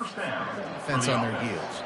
Defense on their heels.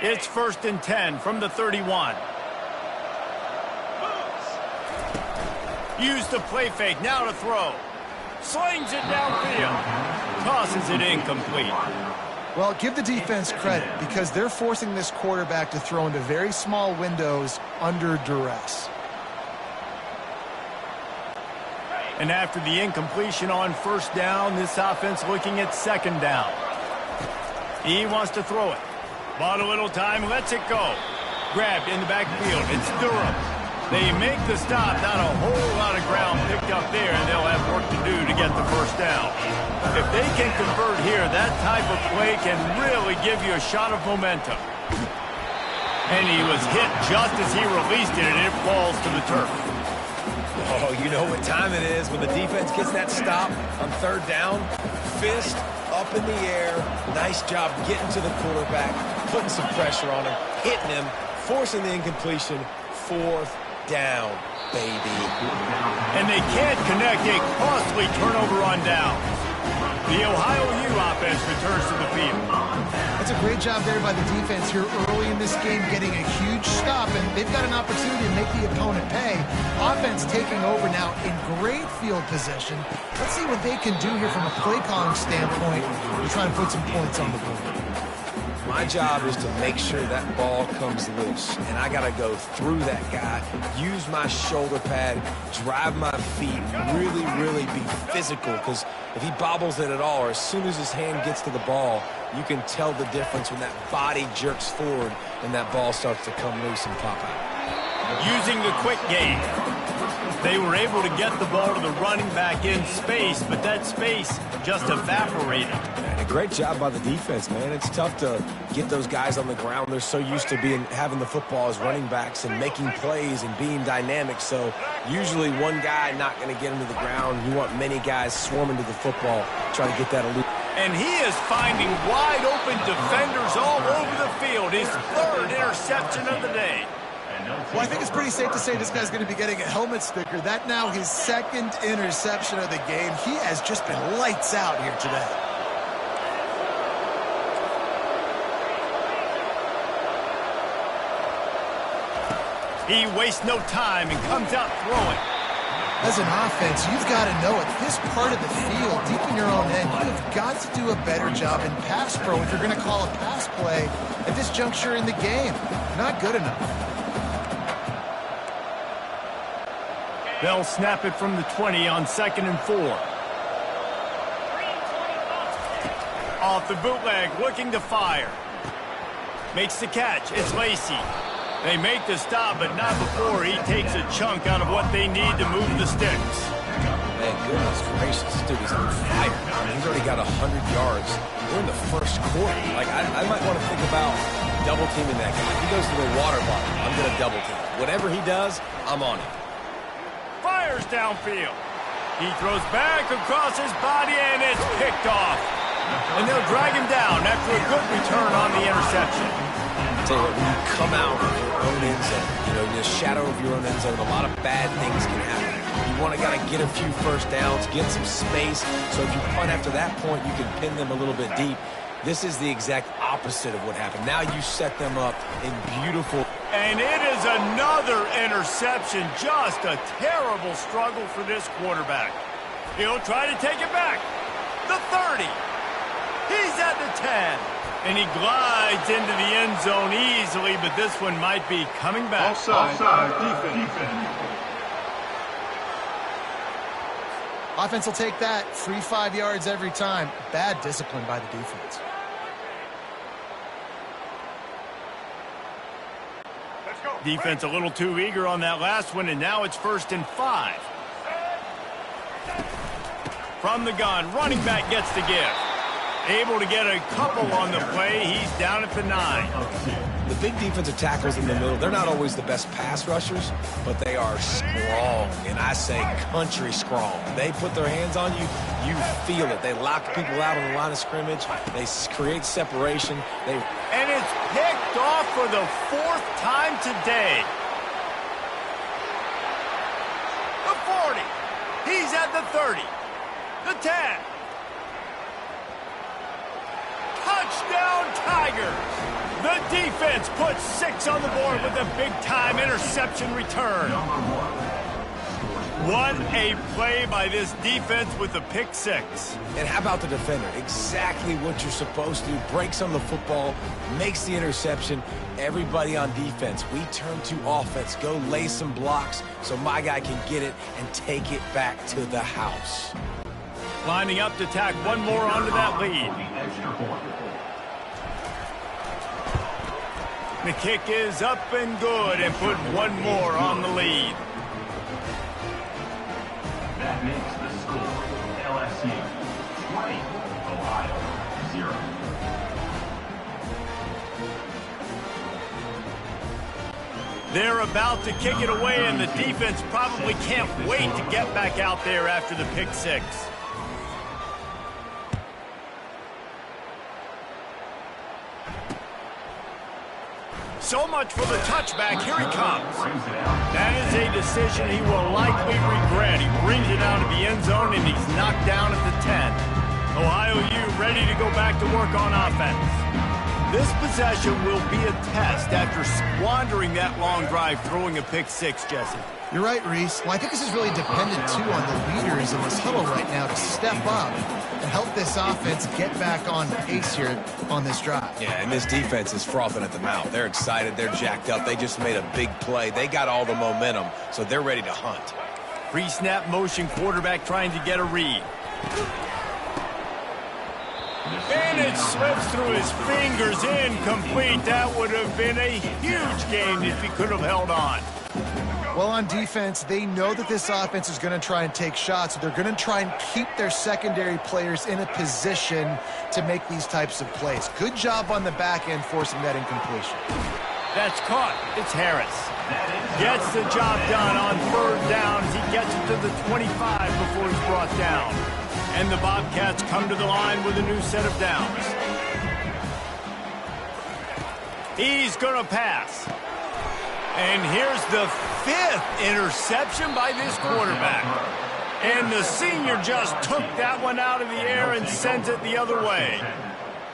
It's 1st and 10 from the 31. Use the play fake, now to throw. Slings it downfield. Tosses it incomplete. Well, give the defense credit because they're forcing this quarterback to throw into very small windows under duress. And after the incompletion on 1st down, this offense looking at 2nd down. He wants to throw it. Bought a little time, lets it go. Grabbed in the backfield. It's Durham. They make the stop. Not a whole lot of ground picked up there, and they'll have work to do to get the 1st down. If they can convert here, that type of play can really give you a shot of momentum. And he was hit just as he released it, and it falls to the turf. Oh, you know what time it is when the defense gets that stop on 3rd down. Fist up in the air. Nice job getting to the quarterback, putting some pressure on him, hitting him, forcing the incompletion. 4th down, baby. And they can't connect a costly turnover on down. The Ohio U offense returns to the field. That's a great job there by the defense here early in this game, getting a huge stop, and they've got an opportunity to make the opponent pay. Offense taking over now in great field position. Let's see what they can do here from a play calling standpoint to try and put some points on the board. My job is to make sure that ball comes loose, and I got to go through that guy, use my shoulder pad, drive my feet, really be physical, because if he bobbles it at all, or as soon as his hand gets to the ball, you can tell the difference when that body jerks forward and that ball starts to come loose and pop out. Using the quick game. They were able to get the ball to the running back in space, but that space just evaporated. And a great job by the defense, man. It's tough to get those guys on the ground. They're so used to having the football as running backs and making plays and being dynamic. So usually one guy not going to get him to the ground. You want many guys swarming to the football, trying to get that elusive. And he is finding wide open defenders all over the field. His 3rd interception of the day. Well, I think it's pretty safe to say this guy's going to be getting a helmet sticker. That now his 2nd interception of the game. He has just been lights out here today. He wastes no time and comes out throwing. As an offense, you've got to know at this part of the field, deep in your own end, you have got to do a better job in pass pro if you're going to call a pass play at this juncture in the game. Not good enough. They'll snap it from the 20 on 2nd and 4. Off the bootleg, looking to fire. Makes the catch. It's Lacey. They make the stop, but not before he takes a chunk out of what they need to move the sticks. Man, goodness gracious. Dude, he's on fire. I mean, he's already got 100 yards. We're in the 1st quarter. Like, I might want to think about double teaming that guy. If he goes to the water bottle, I'm going to double team. Whatever he does, I'm on it. Fires downfield. He throws back across his body, and it's picked off. And they'll drag him down after a good return on the interception. I tell you what, when you come out of your own end zone, you know, in the shadow of your own end zone, a lot of bad things can happen. You want to get a few first downs, get some space, so if you punt after that point, you can pin them a little bit deep. This is the exact opposite of what happened. Now you set them up in beautiful... And it is another interception. Just a terrible struggle for this quarterback. He'll try to take it back. The 30. He's at the 10. And he glides into the end zone easily, but this one might be coming back. Offside defense. Offense will take that. Free 5 yards every time. Bad discipline by the defense. Defense a little too eager on that last one, and now it's 1st and 5. From the gun, running back gets the give. Able to get a couple on the play. He's down at the 9. The big defensive tackles in the middle, they're not always the best pass rushers, but they are strong, and I say country strong. They put their hands on you, you feel it. They lock people out on the line of scrimmage. They create separation. And it's picked off for the 4th time today. The 40. He's at the 30. The 10. Touchdown Tigers. The defense puts 6 on the board with a big-time interception return. What a play by this defense with the pick 6. And how about the defender? Exactly what you're supposed to do. Breaks on the football, makes the interception. Everybody on defense, we turn to offense. Go lay some blocks so my guy can get it and take it back to the house. Lining up to tack one more onto that lead. The kick is up and good and put one more on the lead. That makes the score LSU 20, Ohio 0. They're about to kick it away, and the defense probably can't wait to get back out there after the pick 6. So much for the touchback. Here he comes. That is a decision he will likely regret. He brings it out of the end zone, and he's knocked down at the 10. Ohio U ready to go back to work on offense. This possession will be a test after squandering that long drive, throwing a pick 6, Jesse. You're right, Reese. Well, I think this is really dependent, too, on the leaders in this huddle right now to step up and help this offense get back on pace here on this drive. Yeah, and this defense is frothing at the mouth. They're excited. They're jacked up. They just made a big play. They got all the momentum, so they're ready to hunt. Pre-snap motion quarterback trying to get a read. And it slips through his fingers, incomplete. That would have been a huge gain if he could have held on. Well, on defense, they know that this offense is going to try and take shots. So they're going to try and keep their secondary players in a position to make these types of plays. Good job on the back end forcing that incompletion. That's caught. It's Harris. Gets the job done on 3rd down. He gets it to the 25 before he's brought down. And the Bobcats come to the line with a new set of downs. He's going to pass. And here's the 5th interception by this quarterback. And the senior just took that one out of the air and sends it the other way.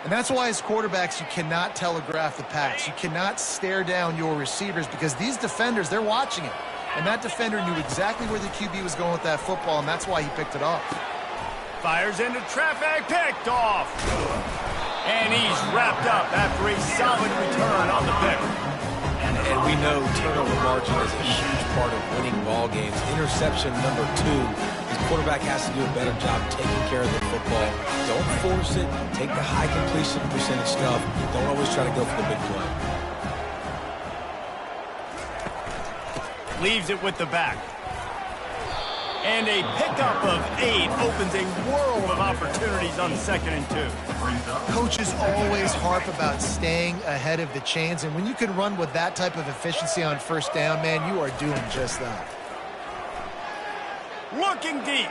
And that's why as quarterbacks, you cannot telegraph the pass. You cannot stare down your receivers because these defenders, they're watching it. And that defender knew exactly where the QB was going with that football, and that's why he picked it off. Fires into traffic, picked off. And he's wrapped up after a solid return on the pick. And we know turnover margin is a huge part of winning ball games. Interception number 2. His quarterback has to do a better job taking care of the football. Don't force it. Take the high completion percentage stuff. Don't always try to go for the big play. Leaves it with the back. And a pickup of 8 opens a world of opportunities on 2nd and 2. Coaches always harp about staying ahead of the chains, and when you can run with that type of efficiency on 1st down, man, you are doing just that. Looking deep.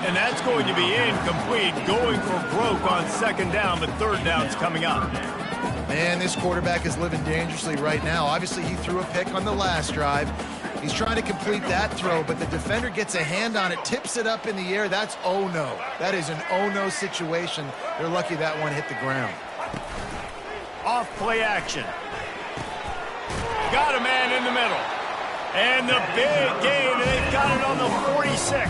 And that's going to be incomplete, going for broke on second down, but third down's coming up. Man, this quarterback is living dangerously right now. Obviously, he threw a pick on the last drive. He's trying to complete that throw, but the defender gets a hand on it, tips it up in the air. That's oh no. That is an oh no situation. They're lucky that one hit the ground. Off play action. Got a man in the middle. And the big gain, and they've got it on the 46.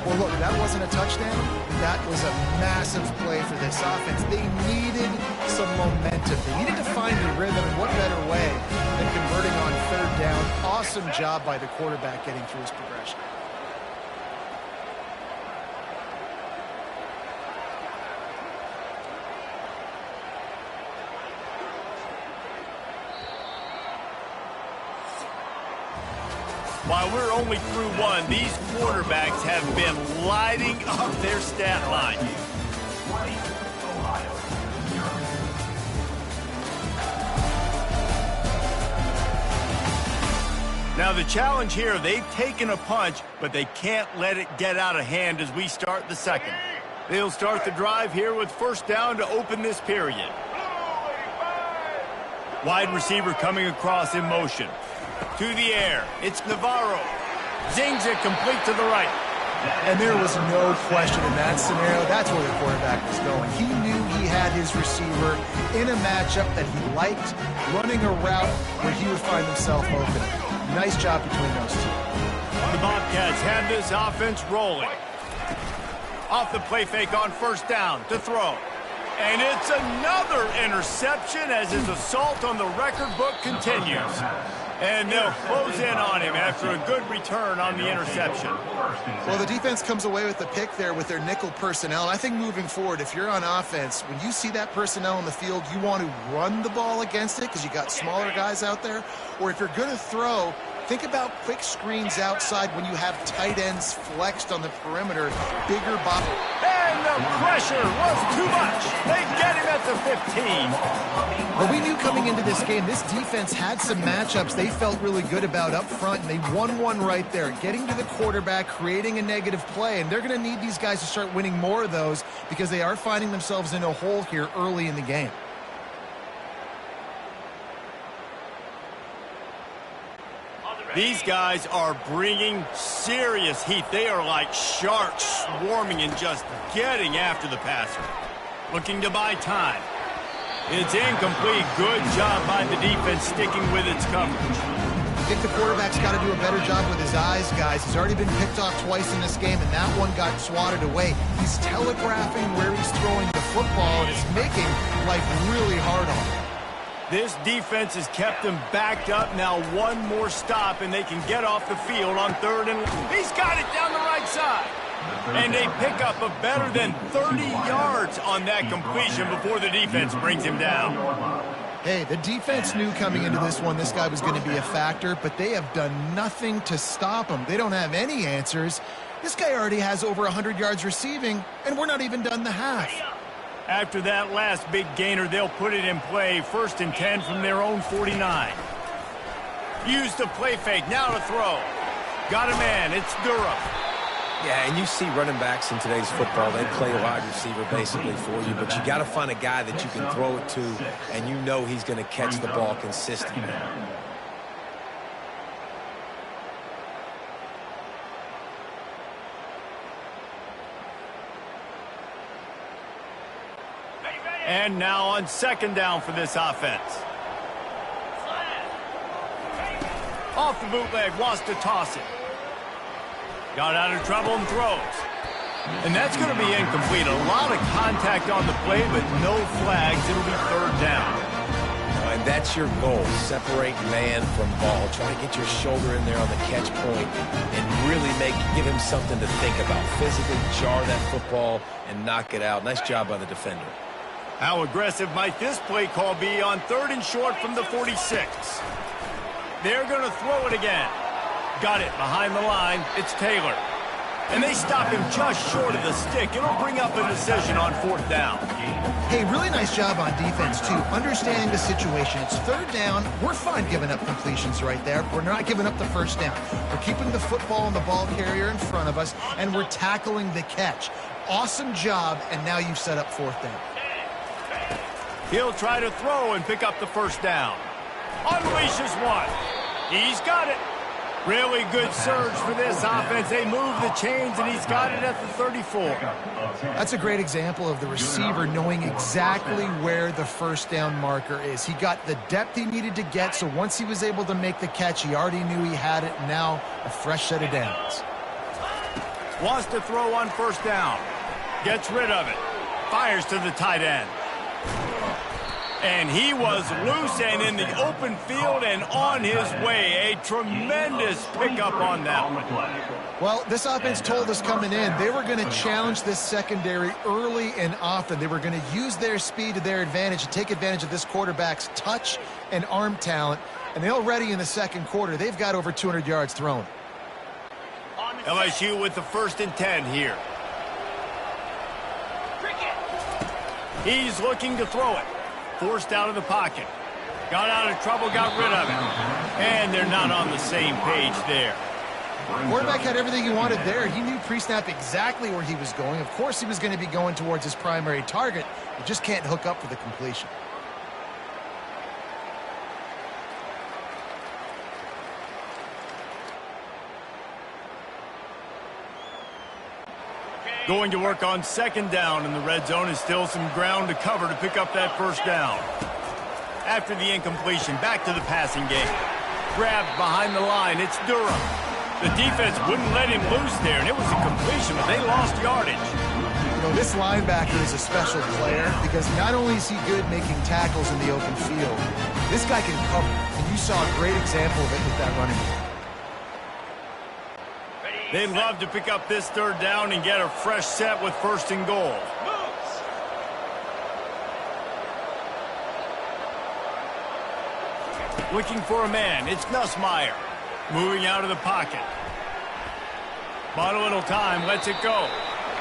Well, look, that wasn't a touchdown. That was a massive play for this offense. They needed some momentum. They needed to find a rhythm, and what better way than converting on third down. Awesome job by the quarterback getting through his progression. While we're only through one, these quarterbacks have been lighting up their stat line. Now the challenge here, they've taken a punch, but they can't let it get out of hand as we start the second. They'll start the drive here with first down to open this period. Wide receiver coming across in motion. To the air, it's Navarro. Zings it complete to the right. And there was no question in that scenario. That's where the quarterback was going. He knew he had his receiver in a matchup that he liked, running a route where he would find himself open. Nice job between those two. The Bobcats have this offense rolling. Off the play fake on first down to throw. And it's another interception as his assault on the record book continues. And they'll close in on him after a good return on the interception. Well, the defense comes away with the pick there with their nickel personnel. I think moving forward, if you're on offense, when you see that personnel on the field, you want to run the ball against it because you got smaller guys out there. Or if you're going to throw, think about quick screens outside when you have tight ends flexed on the perimeter, bigger body. And the pressure was too much. They get him at the 15. But we knew coming into this game, this defense had some matchups they felt really good about up front, and they won one right there, getting to the quarterback, creating a negative play, and they're going to need these guys to start winning more of those because they are finding themselves in a hole here early in the game. These guys are bringing serious heat. They are like sharks swarming and just getting after the passer. Looking to buy time. It's incomplete. Good job by the defense sticking with its coverage. I think the quarterback's got to do a better job with his eyes, guys. He's already been picked off twice in this game, and that one got swatted away. He's telegraphing where he's throwing the football, and it's making life really hard on him. This defense has kept them backed up. Now one more stop, and they can get off the field on third and he's got it down the right side. And they pick up a better than 30 yards on that completion before the defense brings him down. Hey, the defense knew coming into this one this guy was going to be a factor, but they have done nothing to stop him. They don't have any answers. This guy already has over 100 yards receiving, and we're not even done the half. After that last big gainer, they'll put it in play. 1st and 10 from their own 49. Use the play fake. Now to throw. Got a man. It's Durham. Yeah, and you see running backs in today's football, they play a wide receiver basically for you, but you got to find a guy that you can throw it to, and you know he's going to catch the ball consistently. And now on second down for this offense. Off the bootleg, wants to toss it. Got out of trouble and throws. And that's going to be incomplete. A lot of contact on the play, but no flags. It'll be third down. And that's your goal. Separate man from ball. Try to get your shoulder in there on the catch point and really give him something to think about. Physically jar that football and knock it out. Nice job by the defender. How aggressive might this play call be on third and short from the 46? They're going to throw it again. Got it behind the line. It's Taylor. And they stop him just short of the stick. It'll bring up a decision on 4th down. Hey, really nice job on defense, too. Understanding the situation. It's 3rd down. We're fine giving up completions right there. We're not giving up the 1st down. We're keeping the football and the ball carrier in front of us, and we're tackling the catch. Awesome job, and now you've set up 4th down. He'll try to throw and pick up the 1st down. Unleashes one. He's got it. Really good surge for this offense. They move the chains, and he's got it at the 34. That's a great example of the receiver knowing exactly where the 1st down marker is. He got the depth he needed to get, so once he was able to make the catch, he already knew he had it. Now a fresh set of downs. Wants to throw on 1st down. Gets rid of it. Fires to the tight end. And he was loose and in the open field and on his way. A tremendous pickup on that one. Well, this offense told us coming in they were going to challenge this secondary early and often. They were going to use their speed to their advantage and take advantage of this quarterback's touch and arm talent. And they already in the 2nd quarter, they've got over 200 yards thrown. LSU with the 1st and 10 here. He's looking to throw it. Forced out of the pocket. Got out of trouble, got rid of it. And they're not on the same page there. Quarterback had everything he wanted there. He knew pre-snap exactly where he was going. Of course he was going to be going towards his primary target. He just can't hook up for the completion. Going to work on 2nd down in the red zone, and still some ground to cover to pick up that 1st down. After the incompletion, back to the passing game. Grabbed behind the line, it's Durham. The defense wouldn't let him loose there, and it was a completion, but they lost yardage. You know, this linebacker is a special player because not only is he good making tackles in the open field, this guy can cover, and you saw a great example of it with that running back. They'd love to pick up this 3rd down and get a fresh set with 1st and goal. Looking for a man. It's Nussmeier. Moving out of the pocket. Bought a little time. Lets it go.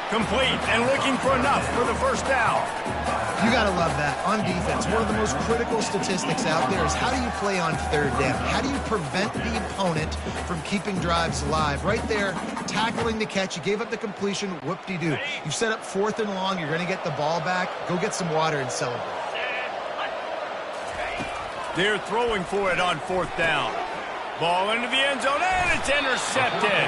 Complete and looking for enough for the 1st down. You got to love that. On defense, one of the most critical statistics out there is how do you play on 3rd down? How do you prevent the opponent from keeping drives alive? Right there, tackling the catch. You gave up the completion. Whoop-de-doo. You've set up 4th and long. You're going to get the ball back. Go get some water and celebrate. They're throwing for it on 4th down. Ball into the end zone, and it's intercepted.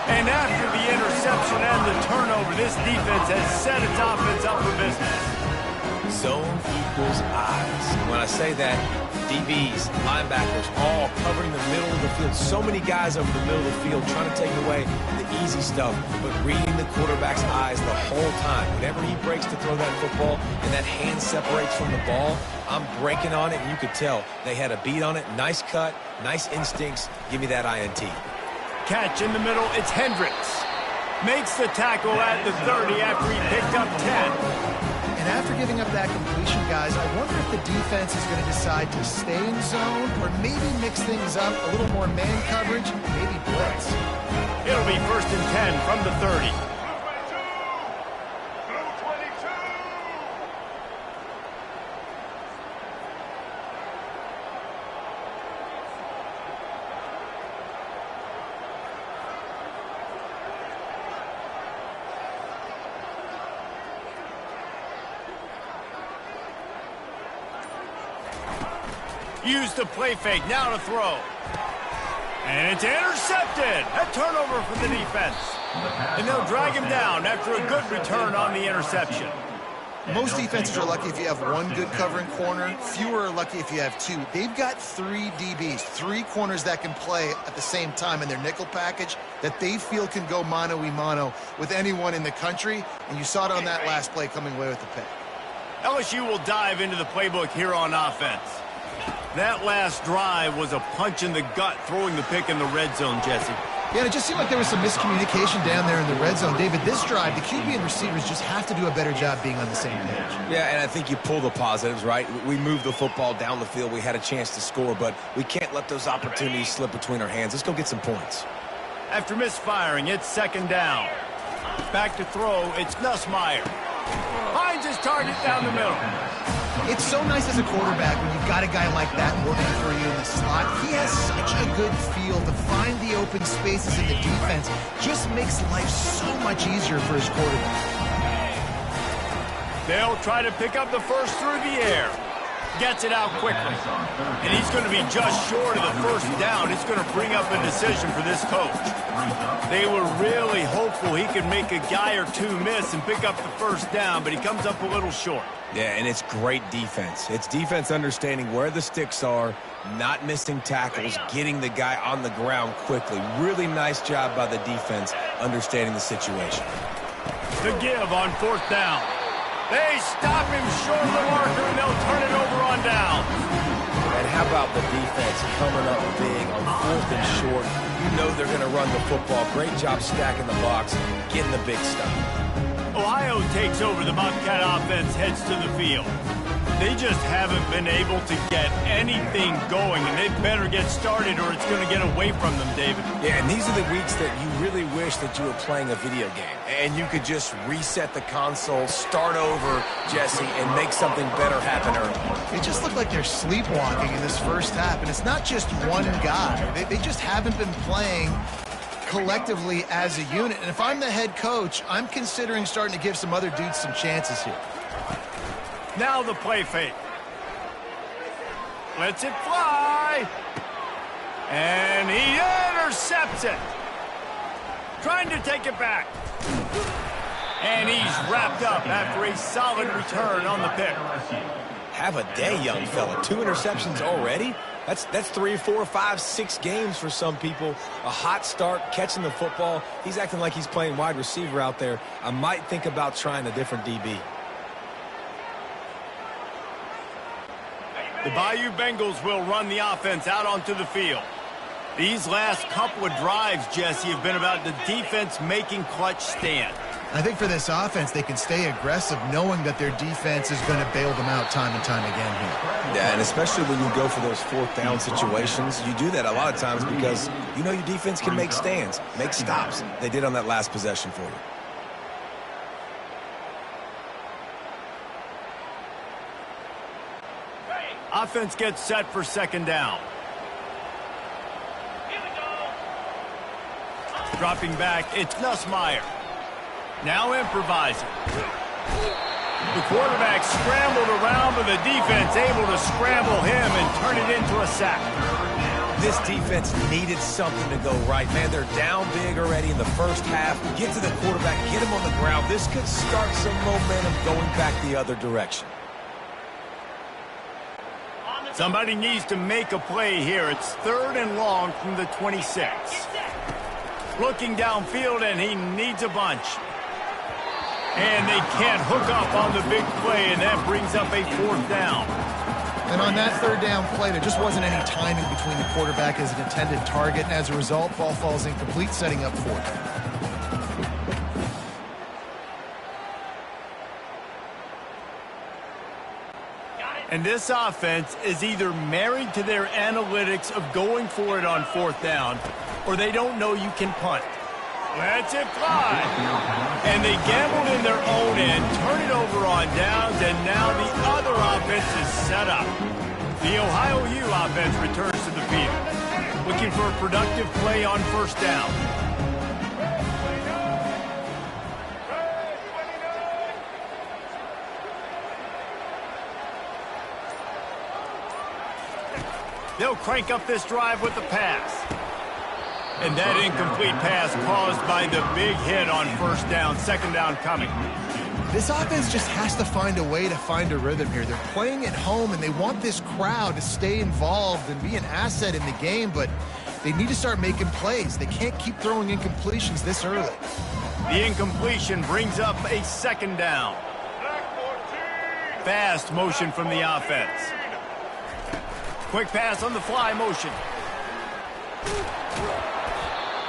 And after the interception and the turnover, this defense has set its offense up for business. Zone equals eyes. When I say that, DBs, linebackers, all covering the middle of the field. So many guys over the middle of the field trying to take away the easy stuff, but reading the quarterback's eyes the whole time. Whenever he breaks to throw that football and that hand separates from the ball, I'm breaking on it, and you could tell they had a beat on it. Nice cut, nice instincts. Give me that INT. Catch in the middle, it's Hendricks. Makes the tackle at the 30 after he picked up 10. And after giving up that completion, guys, I wonder if the defense is going to decide to stay in zone or maybe mix things up, a little more man coverage, maybe blitz. It'll be 1st and 10 from the 30. Use the play fake, now to throw. And it's intercepted. A turnover for the defense. And they'll drag him down after a good return on the interception. Most defenses are lucky if you have one good covering corner. Fewer are lucky if you have 2. They've got 3 DBs, 3 corners that can play at the same time in their nickel package that they feel can go mano-a-mano with anyone in the country. And you saw it on that last play coming away with the pick. LSU will dive into the playbook here on offense. That last drive was a punch in the gut, throwing the pick in the red zone, Jesse. Yeah, and it just seemed like there was some miscommunication down there in the red zone. David, this drive, the QB and receivers just have to do a better job being on the same page. Yeah, and I think you pull the positives, right? We moved the football down the field. We had a chance to score, but we can't let those opportunities slip between our hands. Let's go get some points. After misfiring, it's second down. Back to throw, it's Nussmeier. Finds his target down the middle. It's so nice as a quarterback when you've got a guy like that working for you in the slot. He has such a good feel to find the open spaces in the defense. Just makes life so much easier for his quarterback. They'll try to pick up the first through the air. Gets it out quickly. And he's going to be just short of the first down. It's going to bring up a decision for this coach. They were really hopeful he could make a guy or two miss and pick up the first down, but he comes up a little short. Yeah, and it's great defense. It's defense understanding where the sticks are, not missing tackles, getting the guy on the ground quickly. Really nice job by the defense understanding the situation. The give on fourth down. They stop him short of the marker, and they'll turn it over on down. And how about the defense coming up big on fourth and short? You know they're going to run the football. Great job stacking the box, getting the big stop. Ohio takes over. The Bobcat offense heads to the field. They just haven't been able to get anything going, and they better get started or it's going to get away from them, David. Yeah, and these are the weeks that you really wish that you were playing a video game, and you could just reset the console, start over, Jesse, and make something better happen early. It just looked like they're sleepwalking in this first half, and it's not just one guy. They just haven't been playing collectively as a unit. And if I'm the head coach, I'm considering starting to give some other dudes some chances here. Now the play fake. Lets it fly. And he intercepts it. Trying to take it back. And he's wrapped up after a solid return on the pick. Have a day, young fella. 2 interceptions already? That's 3, 4, 5, 6 games for some people. A hot start, catching the football. He's acting like he's playing wide receiver out there. I might think about trying a different DB. The Bayou Bengals will run the offense out onto the field. These last couple of drives, Jesse, have been about the defense making clutch stand. I think for this offense, they can stay aggressive knowing that their defense is going to bail them out time and time again here. Yeah, and especially when you go for those fourth down situations, you do that a lot of times because you know your defense can make stands, make stops. They did on that last possession for you. Offense gets set for second down. Dropping back, it's Nussmeier. Now improvising. The quarterback scrambled around, but the defense able to scramble him and turn it into a sack. This defense needed something to go right. Man, they're down big already in the first half. Get to the quarterback, get him on the ground. This could start some momentum going back the other direction. Somebody needs to make a play here. It's 3rd and long from the 26. Looking downfield, and he needs a bunch. And they can't hook up on the big play, and that brings up a 4th down. And on that 3rd down play, there just wasn't any timing between the quarterback as an intended target, and as a result, ball falls incomplete, setting up 4th. And this offense is either married to their analytics of going for it on 4th down, or they don't know you can punt. Lets it fly. And they gambled in their own end, turn it over on downs, and now the other offense is set up. The Ohio U offense returns to the field, looking for a productive play on 1st down. They'll crank up this drive with the pass. And that incomplete pass caused by the big hit on 1st down, 2nd down coming. This offense just has to find a way to find a rhythm here. They're playing at home, and they want this crowd to stay involved and be an asset in the game, but they need to start making plays. They can't keep throwing incompletions this early. The incompletion brings up a 2nd down. Fast motion from the offense. Quick pass on the fly motion.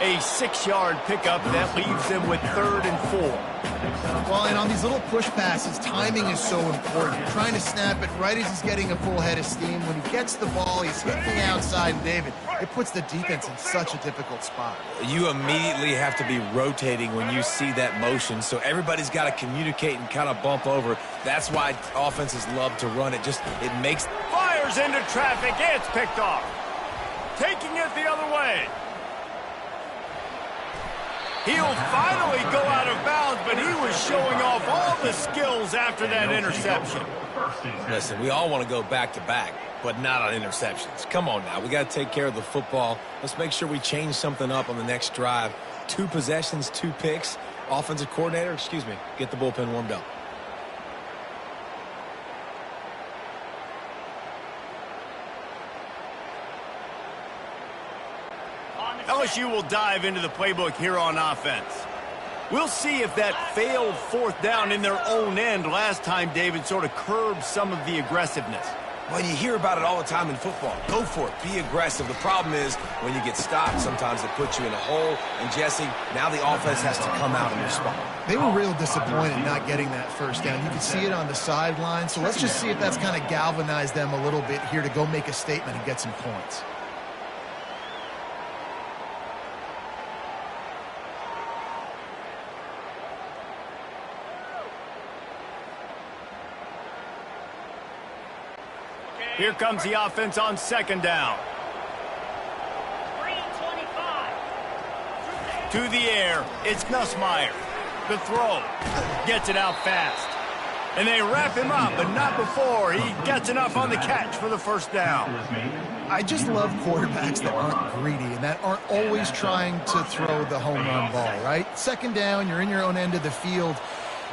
A 6-yard pickup that leaves them with 3rd and 4. Well, and on these little push passes, timing is so important. You're trying to snap it right as he's getting a full head of steam. When he gets the ball, he's hitting the outside, and David, it puts the defense in such a difficult spot. You immediately have to be rotating when you see that motion, so everybody's got to communicate and kind of bump over. That's why offenses love to run it. It makes... Fires into traffic. It's picked off. Taking it the other way. He'll finally go out of bounds, but he was showing off all the skills after that interception. Listen, we all want to go back-to-back, but not on interceptions. Come on now. We got to take care of the football. Let's make sure we change something up on the next drive. 2 possessions, 2 picks. Offensive coordinator, get the bullpen warmed up. LSU will dive into the playbook here on offense. We'll see if that failed 4th down in their own end last time David sort of curbed some of the aggressiveness. Well, you hear about it all the time in football. Go for it. Be aggressive. The problem is when you get stopped, sometimes it puts you in a hole. And, Jesse, now the offense has to come out and respond. They were real disappointed not getting that 1st down. You can see it on the sideline. So let's just see if that's kind of galvanized them a little bit here to go make a statement and get some points. Here comes the offense on 2nd down. 3:25. To the air, it's Nussmeier. The throw. Gets it out fast. And they wrap him up, but not before he gets enough on the catch for the 1st down. I just love quarterbacks that aren't greedy and that aren't always trying to throw the home run ball, right? 2nd down, you're in your own end of the field.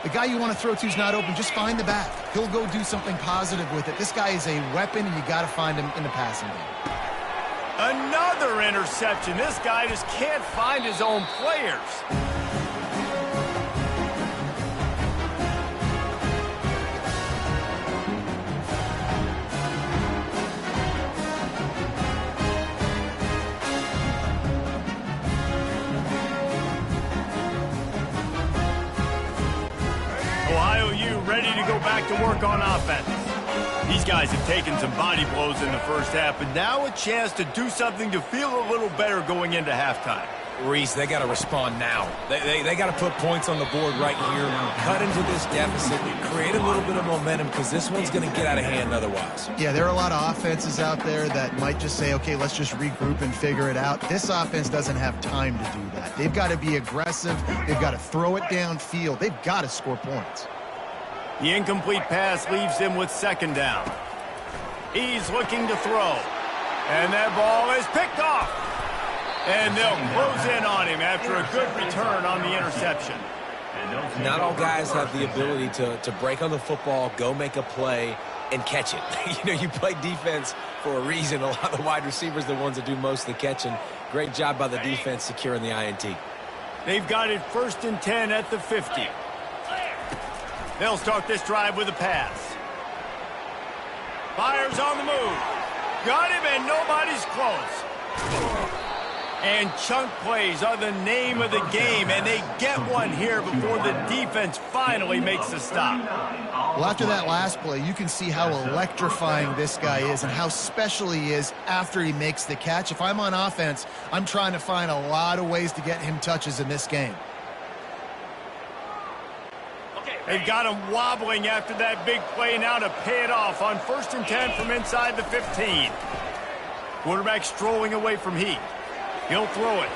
The guy you want to throw to is not open. Just find the back. He'll go do something positive with it. This guy is a weapon, and you got to find him in the passing game. Another interception. This guy just can't find his own players. Ohio U ready to go back to work on offense. These guys have taken some body blows in the 1st half, but now a chance to do something to feel a little better going into halftime. Reese, they got to respond now. They got to put points on the board right here, cut into this deficit, create a little bit of momentum because this one's going to get out of hand otherwise. Yeah, there are a lot of offenses out there that might just say, okay, let's just regroup and figure it out. This offense doesn't have time to do that. They've got to be aggressive. They've got to throw it downfield. They've got to score points. The incomplete pass leaves him with 2nd down. He's looking to throw. And that ball is picked off. And they'll close in on him after a good return on the interception. Not all guys have the ability to break on the football, go make a play, and catch it. You play defense for a reason. A lot of the wide receivers are the ones that do most of the catching. Great job by the defense securing the INT. They've got it 1st and 10 at the 50. They'll start this drive with a pass. Fires on the move. Got him, and nobody's close. And chunk plays are the name of the game, and they get one here before the defense finally makes a stop. Well, after that last play, you can see how electrifying this guy is and how special he is after he makes the catch. If I'm on offense, I'm trying to find a lot of ways to get him touches in this game. They've got him wobbling after that big play now to pay it off on 1st and 10 from inside the 15. Quarterback strolling away from Heath. He'll throw it.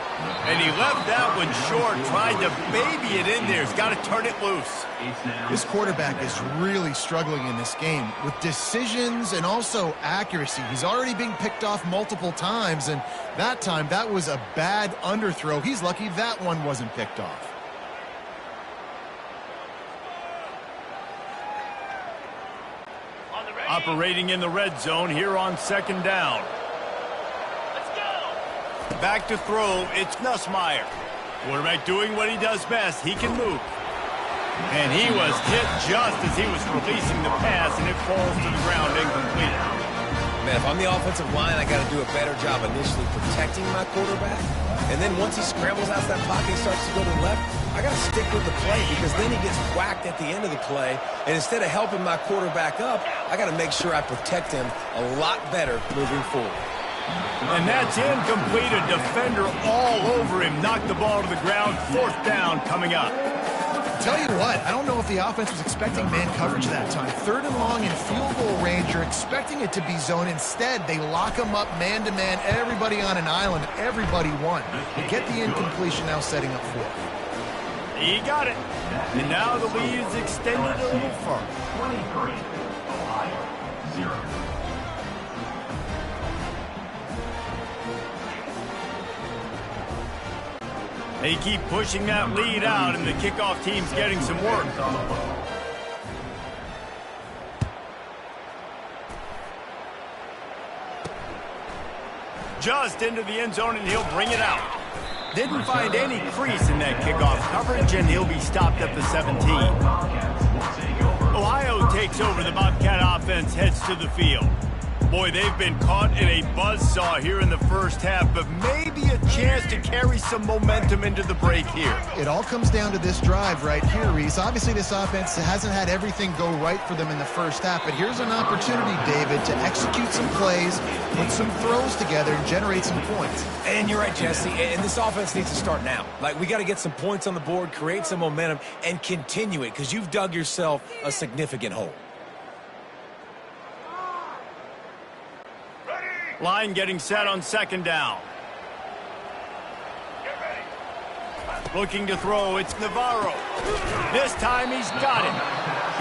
And he left that one short, tried to baby it in there. He's got to turn it loose. This quarterback is really struggling in this game with decisions and also accuracy. He's already being picked off multiple times, and that time that was a bad underthrow. He's lucky that one wasn't picked off. Operating in the red zone here on 2nd down. Back to throw, it's Nussmeier. Quarterback doing what he does best. He can move. And he was hit just as he was releasing the pass, and it falls to the ground incomplete. Man, if I'm the offensive line, I got to do a better job initially protecting my quarterback. And then once he scrambles out of that pocket and starts to go to the left, I got to stick with the play because then he gets whacked at the end of the play. And instead of helping my quarterback up, I got to make sure I protect him a lot better moving forward. And that's incomplete. A defender all over him. Knocked the ball to the ground. 4th down coming up. Tell you what, I don't know if the offense was expecting man coverage that time. 3rd and long in field goal range. You're expecting it to be zone. Instead, they lock them up man-to-man. Everybody on an island. Everybody won. They get the incompletion now setting up 4th. He got it. And now the lead is extended a little further. 23, Ohio, 0. They keep pushing that lead out, and the kickoff team's getting some work. Just into the end zone, and he'll bring it out. Didn't find any crease in that kickoff coverage, and he'll be stopped at the 17. Ohio takes over. The Bobcat offense heads to the field. Boy, they've been caught in a buzzsaw here in the first half, but maybe a chance to carry some momentum into the break here. It all comes down to this drive right here, Reese. Obviously, this offense hasn't had everything go right for them in the first half, but here's an opportunity, David, to execute some plays, put some throws together, and generate some points. And you're right, Jesse, and this offense needs to start now. Like, we got to get some points on the board, create some momentum, and continue it, because you've dug yourself a significant hole. Line getting set on 2nd down. Looking to throw, it's Navarro. This time he's got it.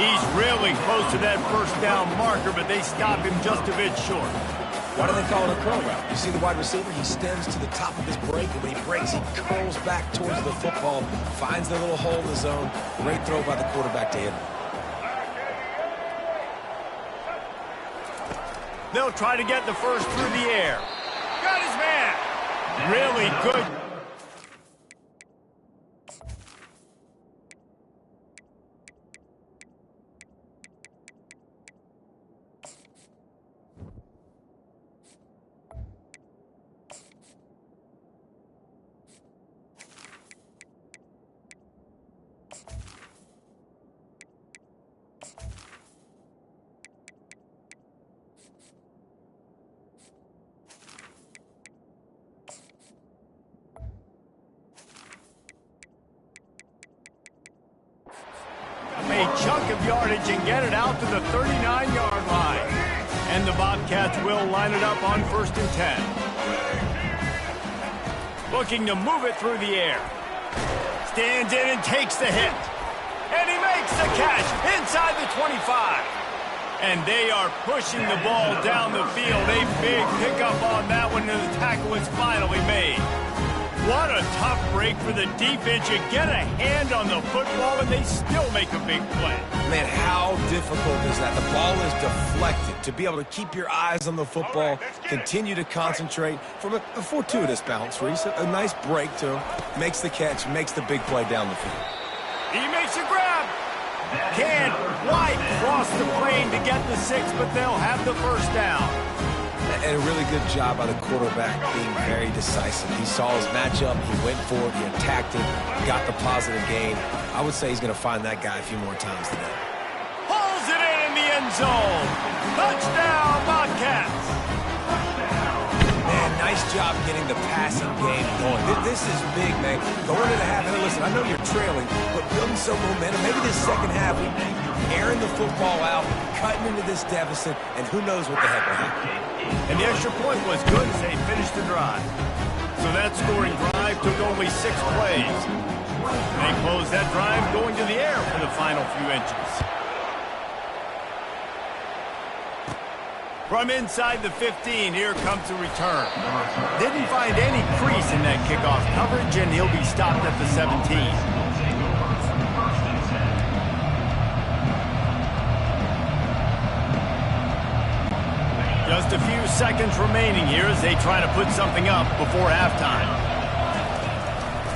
He's really close to that 1st down marker, but they stop him just a bit short. Why do they call it a curl route? You see the wide receiver, he stems to the top of his break, and when he breaks, he curls back towards the football, finds the little hole in the zone. Great throw by the quarterback to hit him. They'll try to get the first through the air. Got his man. Really good. A chunk of yardage and get it out to the 39-yard line. And the Bobcats will line it up on 1st and 10. Looking to move it through the air. Stands in and takes the hit. And he makes the catch inside the 25. And they are pushing the ball down the field. A big pickup on that one, and the tackle is finally made. What a tough break for the defense. You get a hand on the football, and they still make a big play. Man, how difficult is that? The ball is deflected. To be able to keep your eyes on the football, continue to concentrate from a fortuitous bounce, Reese. A nice break to him. Makes the catch, makes the big play down the field. He makes a grab. Can't quite cross the plane to get the 6, but they'll have the 1st down. And a really good job by the quarterback being very decisive. He saw his matchup, he went for it, he attacked it, got the positive gain. I would say he's going to find that guy a few more times today. Pulls it in the end zone. Touchdown, Bobcats. Man, nice job getting the passing game going. This is big, man. Going into the half, and listen, I know you're trailing, but building some momentum. Maybe this second half, we airing the football out, cutting into this deficit, and who knows what the heck will happen. And the extra point was good as they finished the drive. So that scoring drive took only 6 plays. They closed that drive going to the air for the final few inches. From inside the 15, here comes the return. Didn't find any crease in that kickoff coverage, and he'll be stopped at the 17. Just a few seconds remaining here as they try to put something up before halftime.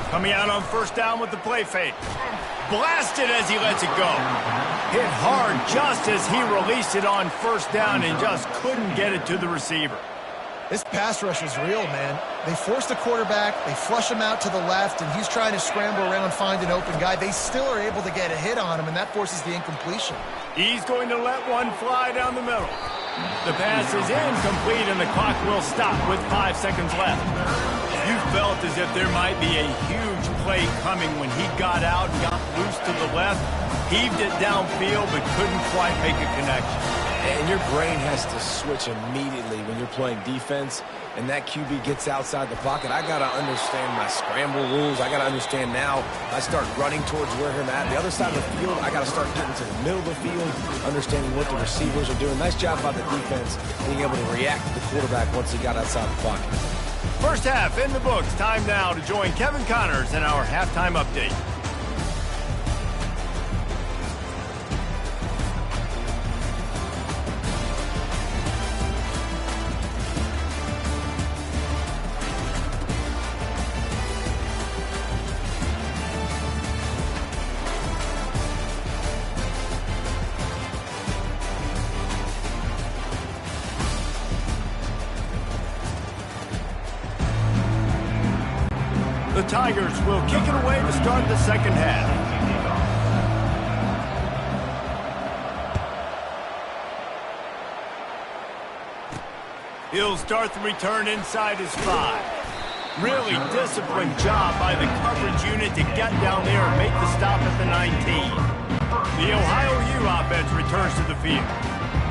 Coming out on 1st down with the play fake. Blasted as he lets it go. Hit hard just as he released it on first down and just couldn't get it to the receiver. This pass rush is real, man. They force the quarterback, they flush him out to the left, and he's trying to scramble around, find an open guy. They still are able to get a hit on him, and that forces the incompletion. He's going to let one fly down the middle. The pass is incomplete, and the clock will stop with 5 seconds left. You felt as if there might be a huge play coming when he got out and got loose to the left, heaved it downfield, but couldn't quite make a connection. And your brain has to switch immediately when you're playing defense and that QB gets outside the pocket. I got to understand my scramble rules. I got to understand now I start running towards where him at. The other side of the field, I got to start getting to the middle of the field, understanding what the receivers are doing. Nice job by the defense being able to react to the quarterback once he got outside the pocket. First half in the books. Time now to join Kevin Connors in our halftime update. The Tigers will kick it away to start the second half. He'll start the return inside his 5. Really disciplined job by the coverage unit to get down there and make the stop at the 19. The Ohio U offense returns to the field.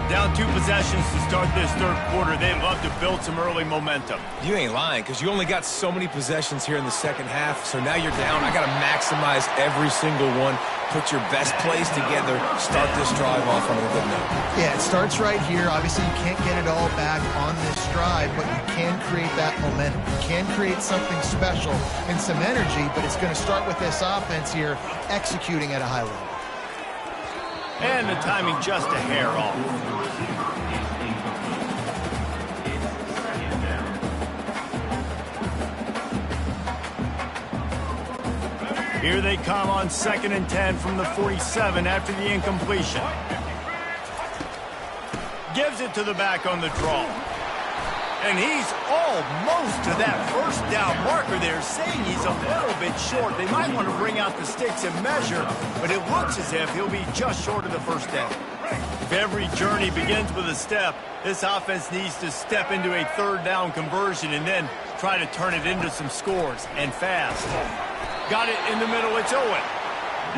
Down 2 possessions to start this third quarter. They'd love to build some early momentum. You ain't lying, because you only got so many possessions here in the second half, so now you're down. I got to maximize every single one, put your best plays together, start this drive off on a good note. Yeah, it starts right here. Obviously, you can't get it all back on this drive, but you can create that momentum. You can create something special and some energy, but it's going to start with this offense here executing at a high level. And the timing just a hair off. Here they come on 2nd and 10 from the 47 after the incompletion. Gives it to the back on the draw. And he's almost to that first down marker there, saying he's a little bit short. They might want to bring out the sticks and measure, but it looks as if he'll be just short of the first down. If every journey begins with a step, this offense needs to step into a third down conversion and then try to turn it into some scores, and fast. Got it in the middle, it's Owen.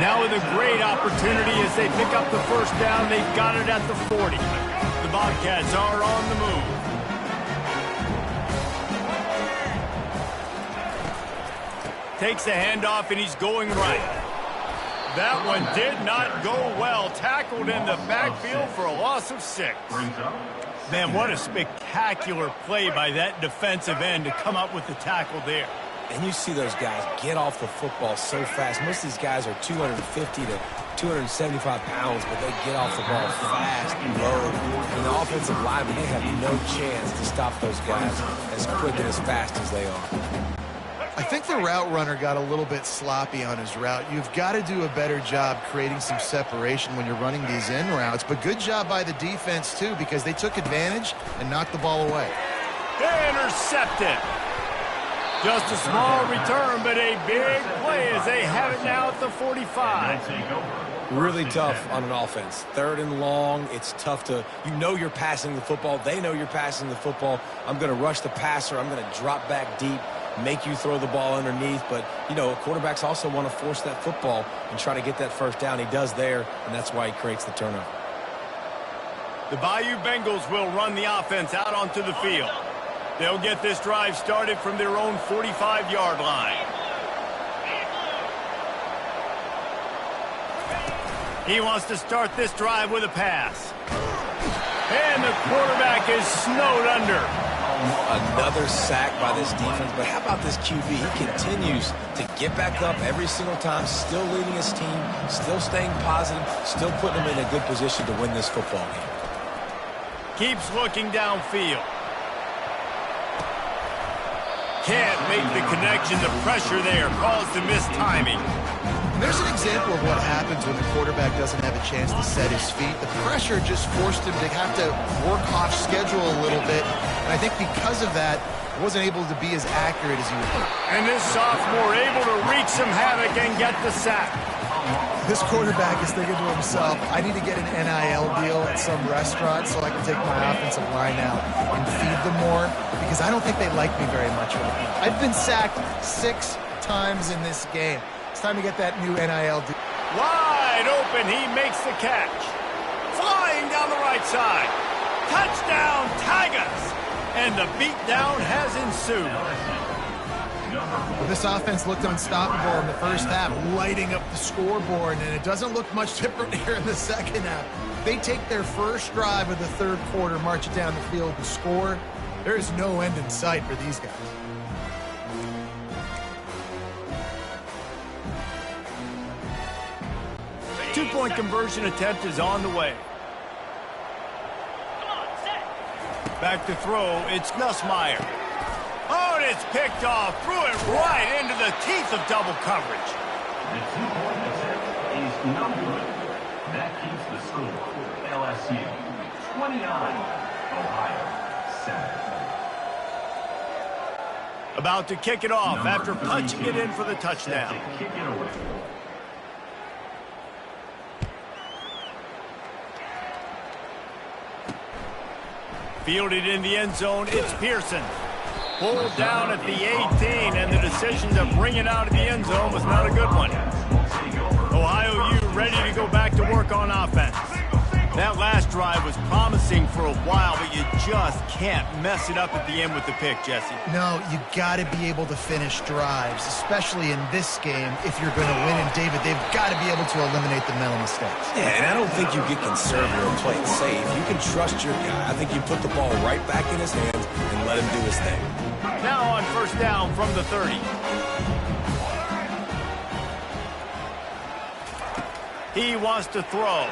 Now with a great opportunity as they pick up the first down, they've got it at the 40. The Bobcats are on the move. Takes the handoff, and he's going right. That one did not go well. Tackled in the backfield for a loss of 6. Man, what a spectacular play by that defensive end to come up with the tackle there. And you see those guys get off the football so fast. Most of these guys are 250 to 275 pounds, but they get off the ball fast and low. And the offensive linemen, they have no chance to stop those guys as quick and as fast as they are. I think the route runner got a little bit sloppy on his route. You've got to do a better job creating some separation when you're running these in routes. But good job by the defense, too, because they took advantage and knocked the ball away. Intercepted. Just a small return, but a big play as they have it now at the 45. Really tough on an offense. 3rd and long, it's tough to, you know you're passing the football. They know you're passing the football. I'm going to rush the passer. I'm going to drop back deep, make you throw the ball underneath. But, you know, quarterbacks also want to force that football and try to get that first down. He does there, and that's why he creates the turnover. The Bayou Bengals will run the offense out onto the field. They'll get this drive started from their own 45-yard line. He wants to start this drive with a pass. And the quarterback is snowed under. Another sack by this defense, but how about this QB? He continues to get back up every single time, still leading his team, still staying positive, still putting him in a good position to win this football game. Keeps looking downfield. Can't make the connection. The pressure there caused the missed timing. And there's an example of what happens when the quarterback doesn't have a chance to set his feet. The pressure just forced him to have to work off schedule a little bit. And I think because of that, he wasn't able to be as accurate as he would like. And this sophomore able to wreak some havoc and get the sack. This quarterback is thinking to himself, I need to get an NIL deal at some restaurant so I can take my offensive line out and feed them more, because I don't think they like me very much right now. I've been sacked 6 times in this game. It's time to get that new NIL deal. Wide open, he makes the catch. Flying down the right side. Touchdown, Tigers! And the beatdown has ensued. Well, this offense looked unstoppable in the first half, lighting up the scoreboard, and it doesn't look much different here in the second half. They take their first drive of the third quarter, march it down the field, and score. There is no end in sight for these guys. Two-point conversion attempt is on the way. Back to throw, it's Nussmeier. Oh, and it's picked off. Threw it right into the teeth of double coverage. The 2-point attempt is no good. That keeps the score. LSU 29, Ohio 7. About to kick it off after punching it in for the touchdown. Kick it away. Fielded in the end zone, it's Pearson. Pulled down at the 18, and the decision to bring it out of the end zone was not a good one. Ohio U ready to go back to work on offense. That last drive was promising for a while, but you just can't mess it up at the end with the pick, Jesse. No, you got to be able to finish drives, especially in this game. If you're going to win, and David, they've got to be able to eliminate the mental mistakes. Yeah, and I don't think you get conservative and play it safe. You can trust your guy. I think you put the ball right back in his hands and let him do his thing. Now on first down from the 30. He wants to throw.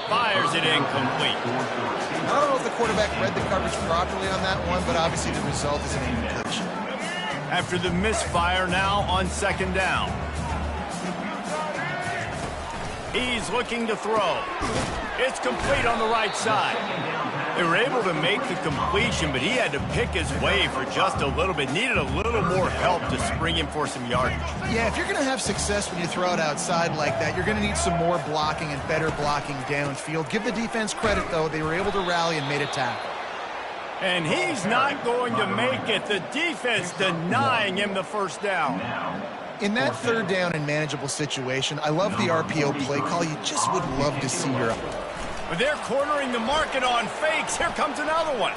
Fires it incomplete. I don't know if the quarterback read the coverage properly on that one, but obviously the result is an incompletion. After the misfire, now on second down. He's looking to throw. It's complete on the right side. They were able to make the completion, but he had to pick his way for just a little bit. Needed a little more help to spring him for some yardage. Yeah, if you're going to have success when you throw it outside like that, you're going to need some more blocking and better blocking downfield. Give the defense credit, though. They were able to rally and made a tackle. And he's not going to make it. The defense denying him the first down. In that third down and manageable situation, I love the RPO play call. You just would love to see your... But they're cornering the market on fakes. Here comes another one.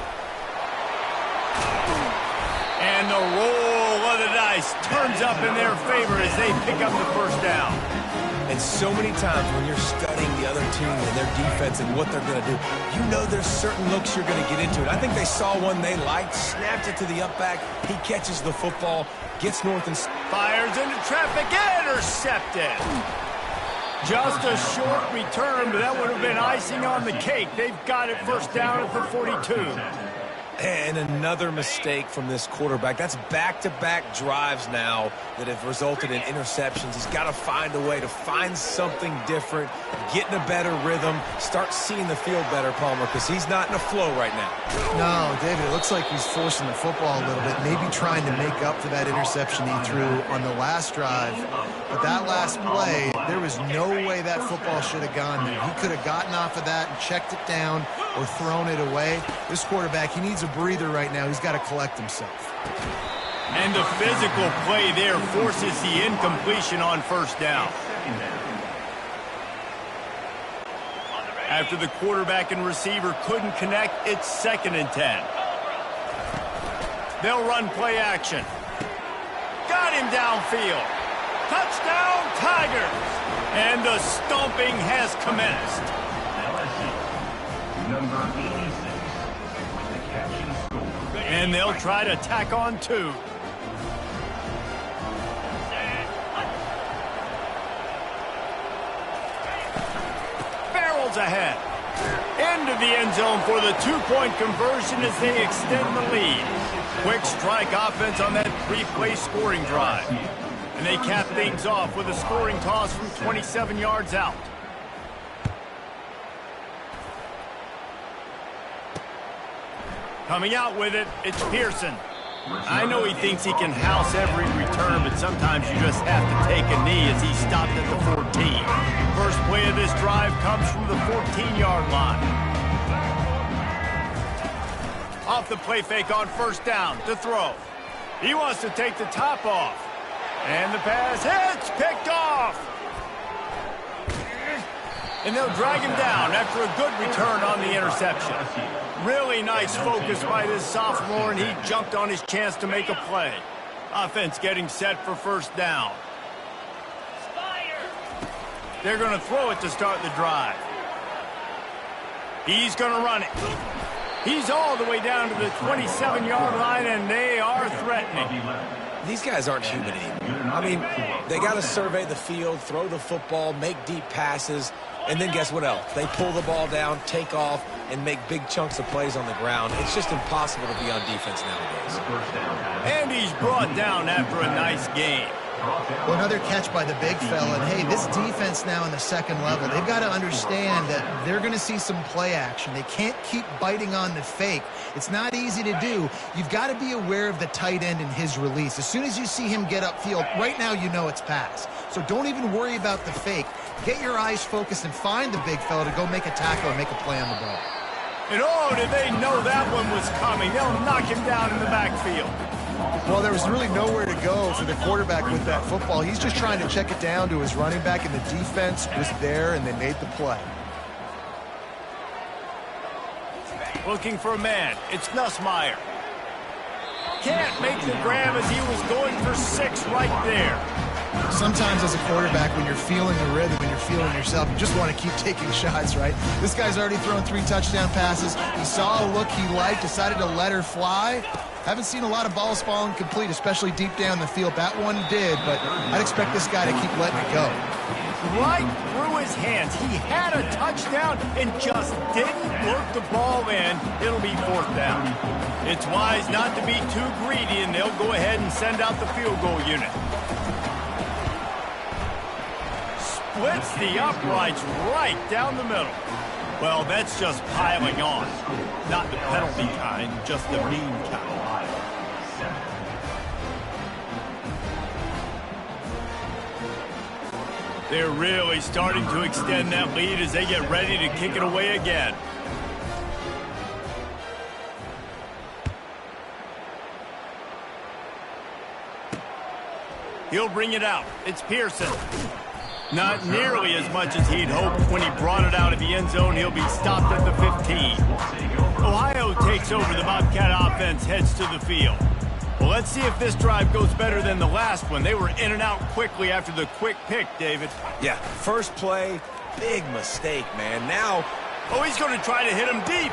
And the roll of the dice turns up in their favor as they pick up the first down. And so many times when you're studying the other team and their defense and what they're going to do, you know there's certain looks you're going to get into. And I think they saw one they liked, snapped it to the up back. He catches the football, gets north and... Fires into traffic, intercepted. Just a short return, but that would have been icing on the cake. They've got it first down at the 42. And another mistake from this quarterback. That's back-to-back drives now that have resulted in interceptions. He's got to find a way to find something different, get in a better rhythm, start seeing the field better, Palmer, because he's not in a flow right now. No, David, it looks like he's forcing the football a little bit, maybe trying to make up for that interception he threw on the last drive. But that last play, there was no way that football should have gone there. He could have gotten off of that and checked it down or thrown it away. This quarterback, he needs a breather right now. He's got to collect himself. And the physical play there forces the incompletion on first down. After the quarterback and receiver couldn't connect, it's 2nd and 10. They'll run play action. Got him downfield. Touchdown, Tigers! And the stomping has commenced. Number 86 with the catch and score. And they'll try to tack on 2. Barrels ahead. Into the end zone for the 2-point conversion as they extend the lead. Quick strike offense on that 3-play scoring drive. And they cap things off with a scoring toss from 27 yards out. Coming out with it, it's Pearson. I know he thinks he can house every return, but sometimes you just have to take a knee as he stopped at the 14. First play of this drive comes from the 14-yard line. Off the play fake on first down to throw. He wants to take the top off. And the pass hits, picked off. And they'll drag him down after a good return on the interception. Really nice focus by this sophomore, and he jumped on his chance to make a play. Offense getting set for first down. They're going to throw it to start the drive. He's going to run it. He's all the way down to the 27-yard line, and they are threatening. These guys aren't human anymore. I mean, they got to survey the field, throw the football, make deep passes, and then guess what else? They pull the ball down, take off, and make big chunks of plays on the ground. It's just impossible to be on defense nowadays. And he's brought down after a nice game. Well, another catch by the big fella. And, hey, this defense now in the second level, they've got to understand that they're going to see some play action. They can't keep biting on the fake. It's not easy to do. You've got to be aware of the tight end and his release. As soon as you see him get upfield, right now you know it's pass. So don't even worry about the fake. Get your eyes focused and find the big fella to go make a tackle and make a play on the ball. And oh, did they know that one was coming. They'll knock him down in the backfield. Well, there was really nowhere to go for the quarterback with that football. He's just trying to check it down to his running back, and the defense was there, and they made the play. Looking for a man. It's Nussmeier. Can't make the grab as he was going for 6 right there. Sometimes as a quarterback, when you're feeling the rhythm, when you're feeling yourself, you just want to keep taking shots, right? This guy's already thrown 3 touchdown passes. He saw a look he liked, decided to let her fly. Haven't seen a lot of balls falling complete, especially deep down the field. That one did, but I'd expect this guy to keep letting it go. Right through his hands. He had a touchdown and just didn't work the ball in. It'll be 4th down. It's wise not to be too greedy, and they'll go ahead and send out the field goal unit. Splits the uprights right down the middle. Well, that's just piling on. Not the penalty kind, just the mean kind. They're really starting to extend that lead as they get ready to kick it away again. He'll bring it out. It's Pearson. Not nearly as much as he'd hoped when he brought it out of the end zone. He'll be stopped at the 15. Ohio takes over. The Bobcat offense heads to the field. Well, let's see if this drive goes better than the last one. They were in and out quickly after the quick pick, David. Yeah, first play, big mistake, man. Now, oh, he's going to try to hit him deep.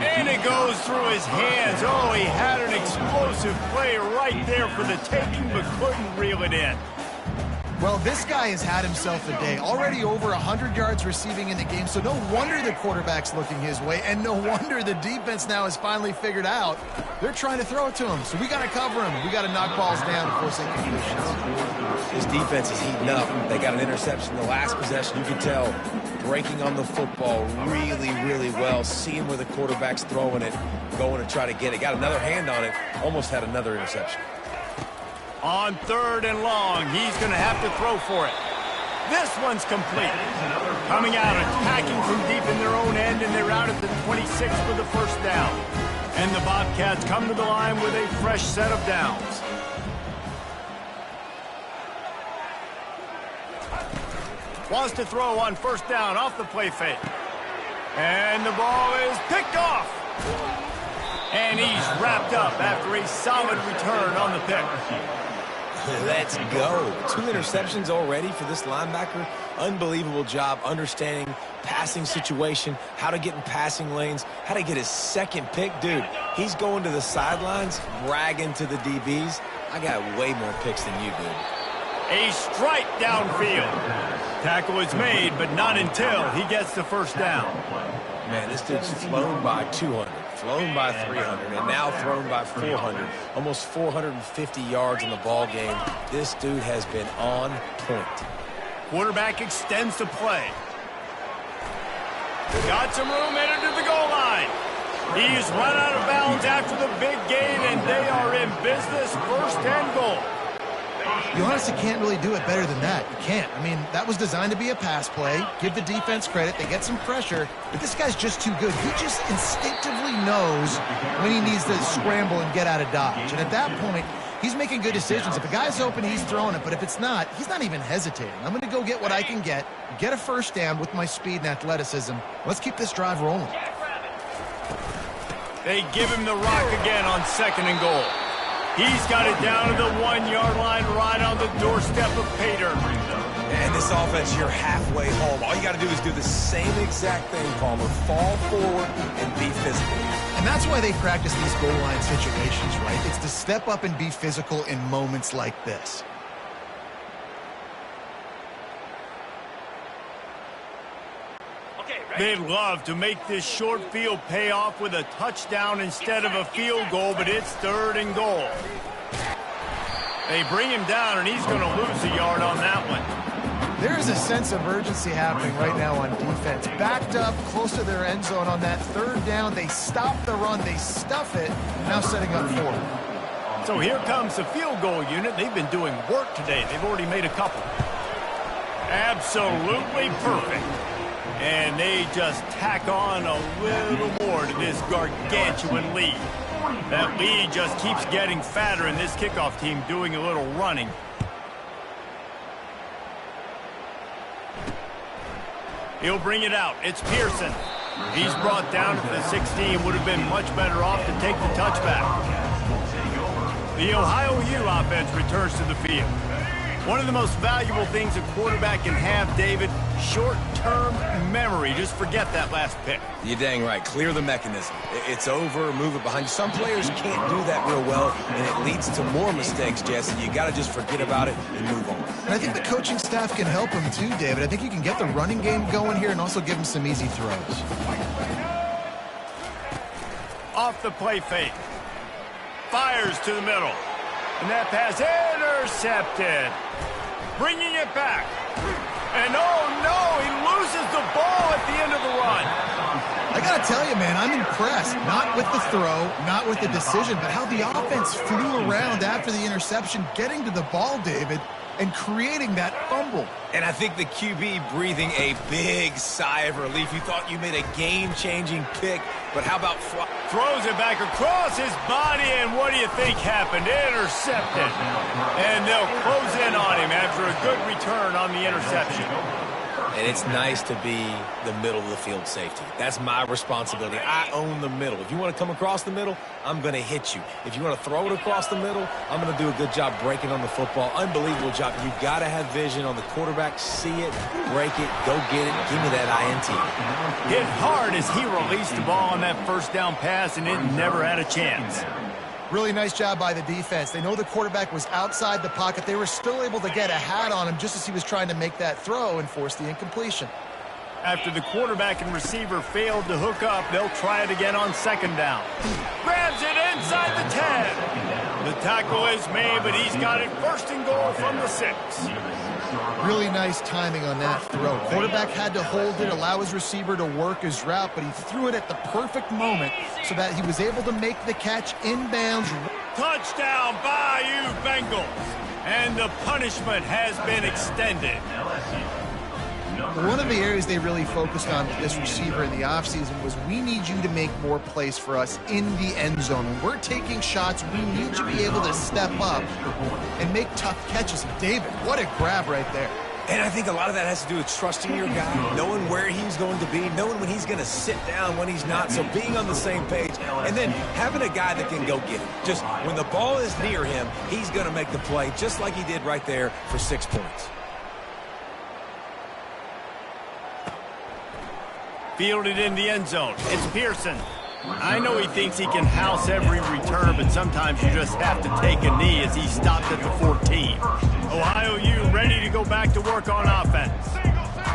And it goes through his hands. Oh, he had an explosive play right there for the taking, but couldn't reel it in. Well, this guy has had himself a day. Already over 100 yards receiving in the game, so no wonder the quarterback's looking his way, and no wonder the defense now has finally figured out they're trying to throw it to him. So we got to cover him. We got to knock balls down to force incompletions. This defense is heating up. They got an interception the last possession. You can tell breaking on the football really, really well, seeing where the quarterback's throwing it, going to try to get it. Got another hand on it, almost had another interception. On 3rd and long, he's going to have to throw for it. This one's complete. Coming out, attacking from deep in their own end, and they're out at the 26 for the first down. And the Bobcats come to the line with a fresh set of downs. Wants to throw on first down off the play fake. And the ball is picked off. And he's wrapped up after a solid return on the pick. Let's go. 2 interceptions already for this linebacker. Unbelievable job understanding passing situation, how to get in passing lanes, how to get his second pick. Dude, he's going to the sidelines, bragging to the DBs. I got way more picks than you, dude. A strike downfield. Tackle is made, but not until he gets the first down. Man, this dude's flown by 200. flown by 300, and now thrown by 400. Almost 450 yards in the ball game. This dude has been on point. Quarterback extends the play. Got some room headed to the goal line. He's run out of bounds after the big gain, and they are in business. 1st and goal. You honestly can't really do it better than that. You can't. I mean, that was designed to be a pass play. Give the defense credit. They get some pressure, but this guy's just too good. He just instinctively knows when he needs to scramble and get out of dodge. And at that point, he's making good decisions. If a guy's open, he's throwing it. But if it's not, he's not even hesitating. I'm going to go get what I can get a first down with my speed and athleticism. Let's keep this drive rolling. They give him the rock again on 2nd and goal. He's got it down to the 1-yard line right on the doorstep of Pater. And this offense, you're halfway home. All you got to do is do the same exact thing, Palmer. Fall forward and be physical. And that's why they practice these goal line situations, right? It's to step up and be physical in moments like this. They'd love to make this short field pay off with a touchdown instead of a field goal, but it's 3rd and goal. They bring him down, and he's going to lose a yard on that one. There is a sense of urgency happening right now on defense. Backed up, close to their end zone on that 3rd down. They stop the run. They stuff it. Now setting up 4. So here comes the field goal unit. They've been doing work today. They've already made a couple. Absolutely perfect. And they just tack on a little more to this gargantuan lead. That lead just keeps getting fatter, and this kickoff team doing a little running. He'll bring it out. It's Pearson. He's brought down at the 16. Would have been much better off to take the touchback. The Ohio U offense returns to the field. One of the most valuable things a quarterback can have, David, short-term memory. Just forget that last pick. You're dang right. Clear the mechanism. It's over, move it behind you. Some players can't do that real well, and it leads to more mistakes, Jesse. You got to just forget about it and move on. And I think the coaching staff can help him too, David. I think you can get the running game going here and also give him some easy throws. Off the play fake. Fires to the middle. And that pass intercepted. Bringing it back. And oh no, he loses the ball at the end of the run. I got to tell you, man, I'm impressed. Not with the throw, not with the decision, but how the offense flew around after the interception, getting to the ball, David, and creating that fumble. And I think the QB breathing a big sigh of relief. You thought you made a game-changing pick, but how about throws it back across his body, and what do you think happened? Intercepted. And they'll close in on him after a good return on the interception. And it's nice to be the middle of the field safety. That's my responsibility. I own the middle. If you want to come across the middle, I'm going to hit you. If you want to throw it across the middle, I'm going to do a good job breaking on the football. Unbelievable job. You've got to have vision on the quarterback. See it, break it, go get it. Give me that INT. Hit hard as he released the ball on that 1st down pass, and it never had a chance. Really nice job by the defense. They know the quarterback was outside the pocket. They were still able to get a hat on him just as he was trying to make that throw and force the incompletion. After the quarterback and receiver failed to hook up, they'll try it again on 2nd down. Grabs it inside the 10. The tackle is made, but he's got it 1st and goal from the 6. Really nice timing on that throw. Quarterback had to hold it, allow his receiver to work his route, but he threw it at the perfect moment so that he was able to make the catch inbounds. Touchdown, Bayou Bengals. And the punishment has been extended. One of the areas they really focused on with this receiver in the offseason was we need you to make more plays for us in the end zone. When we're taking shots, we need you to be able to step up and make tough catches. David, what a grab right there. And I think a lot of that has to do with trusting your guy, knowing where he's going to be, knowing when he's going to sit down, when he's not, so being on the same page, and then having a guy that can go get it. Just when the ball is near him, he's going to make the play, just like he did right there for 6 points. Fielded in the end zone. It's Pearson. I know he thinks he can house every return, but sometimes you just have to take a knee as he stopped at the 14. Ohio U ready to go back to work on offense.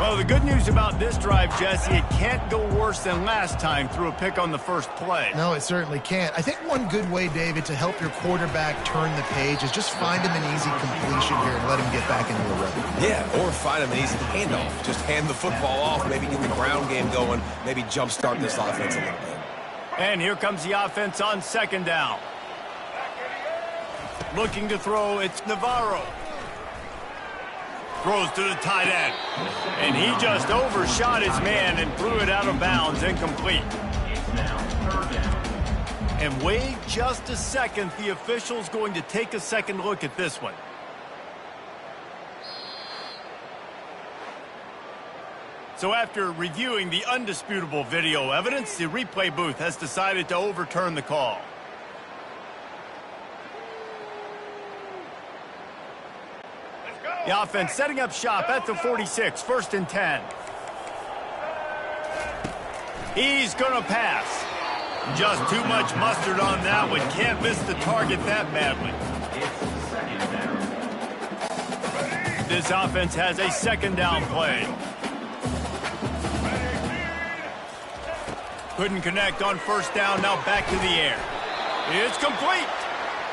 Well, the good news about this drive, Jesse, it can't go worse than last time through a pick on the first play. No, it certainly can't. I think one good way, David, to help your quarterback turn the page is just find him an easy completion here and let him get back into a rhythm. Yeah, or find him an easy handoff. Just hand the football off, maybe get the ground game going, maybe jumpstart this offense a little bit. And here comes the offense on second down. Looking to throw, it's Navarro. Throws to the tight end. And he just overshot his man and threw it out of bounds, incomplete. And wait just a second, the official's going to take a second look at this one. So after reviewing the undisputable video evidence, the replay booth has decided to overturn the call. The offense setting up shop at the 46, 1st and 10. He's going to pass. Just too much mustard on that one. Can't miss the target that badly. This offense has a second down play. Couldn't connect on first down, now back to the air. It's complete.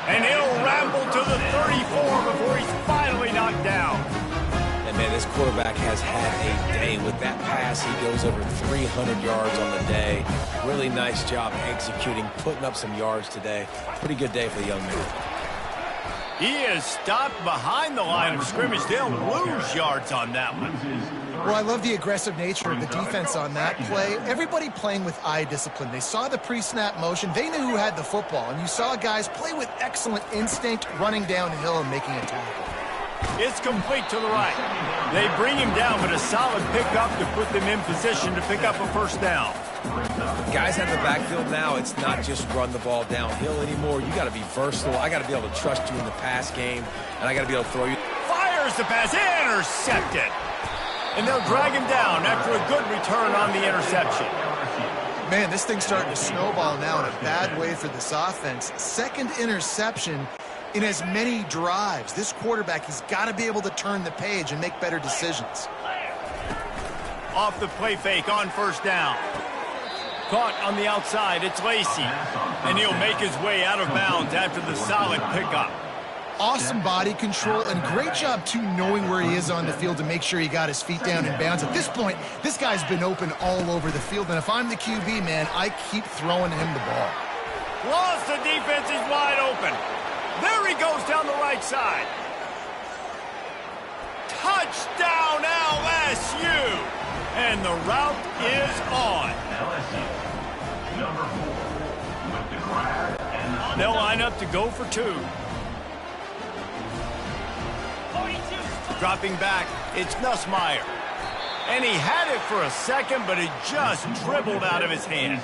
And he'll ramble to the 34 before he's finally knocked down. And, man, this quarterback has had a day. With that pass, he goes over 300 yards on the day. Really nice job executing, putting up some yards today. Pretty good day for the young man. He is stopped behind the line of scrimmage. They'll lose yards on that one. Well, I love the aggressive nature of the defense on that play. Everybody playing with eye discipline. They saw the pre-snap motion. They knew who had the football. And you saw guys play with excellent instinct, running downhill and making a tackle. It's complete to the right. They bring him down, but a solid pickup to put them in position to pick up a first down. Guys in the backfield now, it's not just run the ball downhill anymore. You got to be versatile. I got to be able to trust you in the pass game, and I got to be able to throw you. Fires the pass, intercepted. And they'll drag him down after a good return on the interception. Man, this thing's starting to snowball now in a bad way for this offense. Second interception in as many drives. This quarterback, he's got to be able to turn the page and make better decisions. Off the play fake on first down. Caught on the outside, it's Lacy. And he'll make his way out of bounds after the solid pickup. Awesome body control and great job, too, knowing where he is on the field to make sure he got his feet down in bounds. At this point, this guy's been open all over the field. And if I'm the QB, man, I keep throwing him the ball. Lost, the defense is wide open. There he goes down the right side. Touchdown, LSU. And the route is on. LSU, number 4, with the grab and They'll line up to go for 2. Dropping back, it's Nussmeier. And he had it for a second, but it just dribbled out of his hands.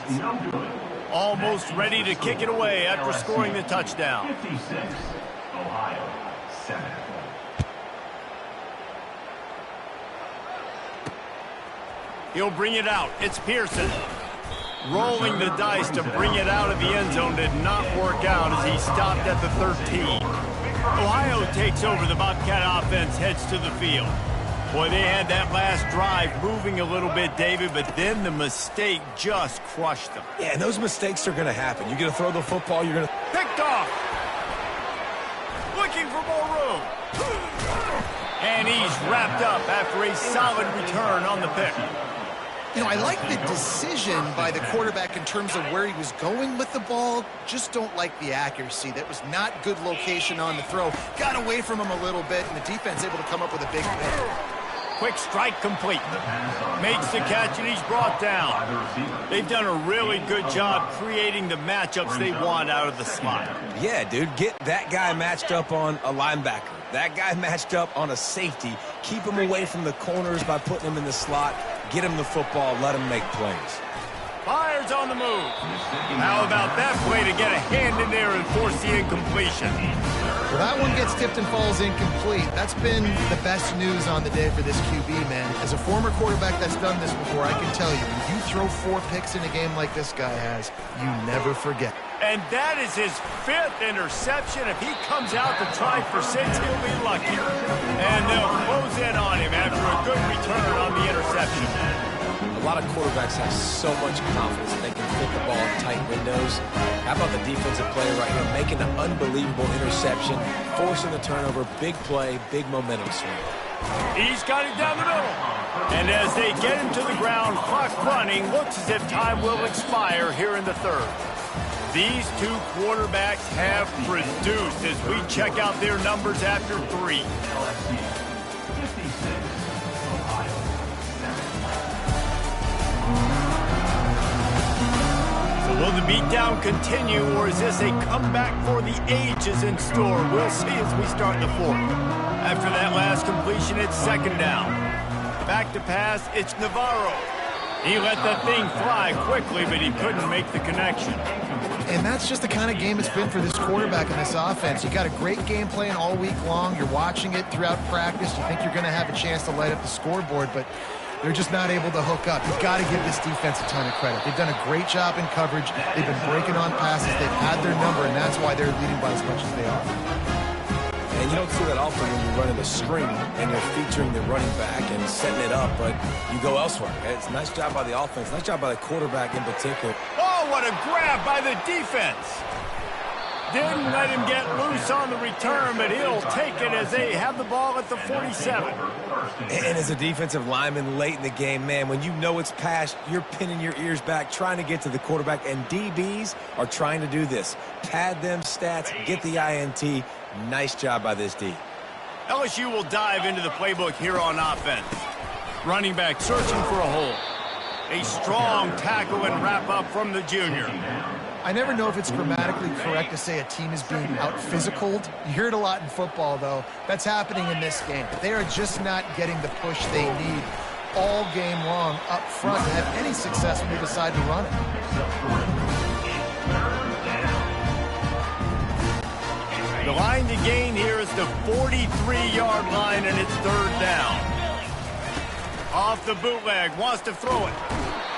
Almost ready to kick it away after scoring the touchdown. 56, Ohio 7. He'll bring it out. It's Pearson. Rolling the dice to bring it out of the end zone did not work out as he stopped at the 13. Ohio takes over. The Bobcat offense heads to the field. Boy, they had that last drive moving a little bit, David, but then the mistake just crushed them. Yeah, and those mistakes are going to happen. You're going to throw the football, you're going to... Picked off. Looking for more room. And he's wrapped up after a solid return on the pick. You know, I like the decision by the quarterback in terms of where he was going with the ball. Just don't like the accuracy. That was not good location on the throw. Got away from him a little bit, and the defense able to come up with a big hit. Quick strike complete. Makes the catch, and he's brought down. They've done a really good job creating the matchups they want out of the slot. Yeah, dude, get that guy matched up on a linebacker. That guy matched up on a safety. Keep him away from the corners by putting him in the slot. Get him the football. Let him make plays. Fires on the move. How about that play to get a hand in there and force the incompletion? Well, that one gets tipped and falls incomplete. That's been the best news on the day for this QB, man. As a former quarterback that's done this before, I can tell you, when you throw 4 picks in a game like this guy has, you never forget. And that is his 5th interception. If he comes out to try for 6, he'll be lucky. And they'll close in on him after a good return on the interception. A lot of quarterbacks have so much confidence that they can fit the ball in tight windows. How about the defensive player right here making an unbelievable interception, forcing the turnover, big play, big momentum swing. He's got it down the middle. And as they get him to the ground, clock running, looks as if time will expire here in the 3rd. These two quarterbacks have produced as we check out their numbers after 3. Will the beatdown continue, or is this a comeback for the ages in store? We'll see as we start the 4th. After that last completion, it's 2nd down. Back to pass, it's Navarro. He let that thing fly quickly, but he couldn't make the connection. And that's just the kind of game it's been for this quarterback in this offense. You got a great game plan all week long. You're watching it throughout practice. You think you're going to have a chance to light up the scoreboard, but they're just not able to hook up. You've got to give this defense a ton of credit. They've done a great job in coverage. They've been breaking on passes. They've had their number, and that's why they're leading by as much as they are. And you don't see that often when you're running a screen and you're featuring the running back and setting it up, but you go elsewhere. It's a nice job by the offense. Nice job by the quarterback in particular. Oh, what a grab by the defense. Didn't let him get loose on the return, but he'll take it as they have the ball at the 47. And as a defensive lineman late in the game, man, when you know it's past, you're pinning your ears back, trying to get to the quarterback, and DBs are trying to do this. Pad them stats, get the INT. Nice job by this D. LSU will dive into the playbook here on offense. Running back searching for a hole. A strong tackle and wrap up from the junior. I never know if it's grammatically correct to say a team is being out-physicaled. You hear it a lot in football, though. That's happening in this game. They are just not getting the push they need all game long up front to have any success when they decide to run it. The line to gain here is the 43-yard line, and it's 3rd down. Off the bootleg, wants to throw it.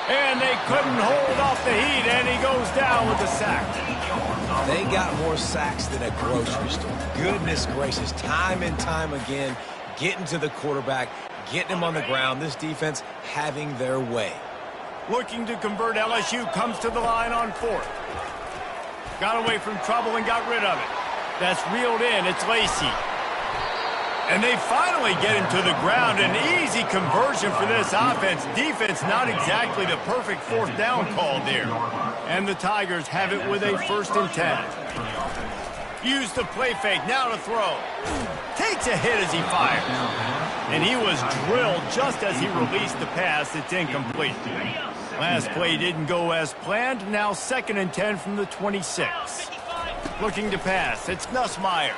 And they couldn't hold off the heat, and he goes down with the sack. They got more sacks than a grocery store. Goodness gracious, time and time again, getting to the quarterback, getting him on the ground. This defense having their way. Looking to convert, LSU comes to the line on 4th. Got away from trouble and got rid of it. That's reeled in. It's Lacey. And they finally get him to the ground. An easy conversion for this offense. Defense not exactly the perfect 4th down call there. And the Tigers have it with a 1st and 10. Use the play fake. Now to throw. Takes a hit as he fires. And he was drilled just as he released the pass. It's incomplete. Last play didn't go as planned. Now 2nd and 10 from the 26. Looking to pass. It's Nussmeier.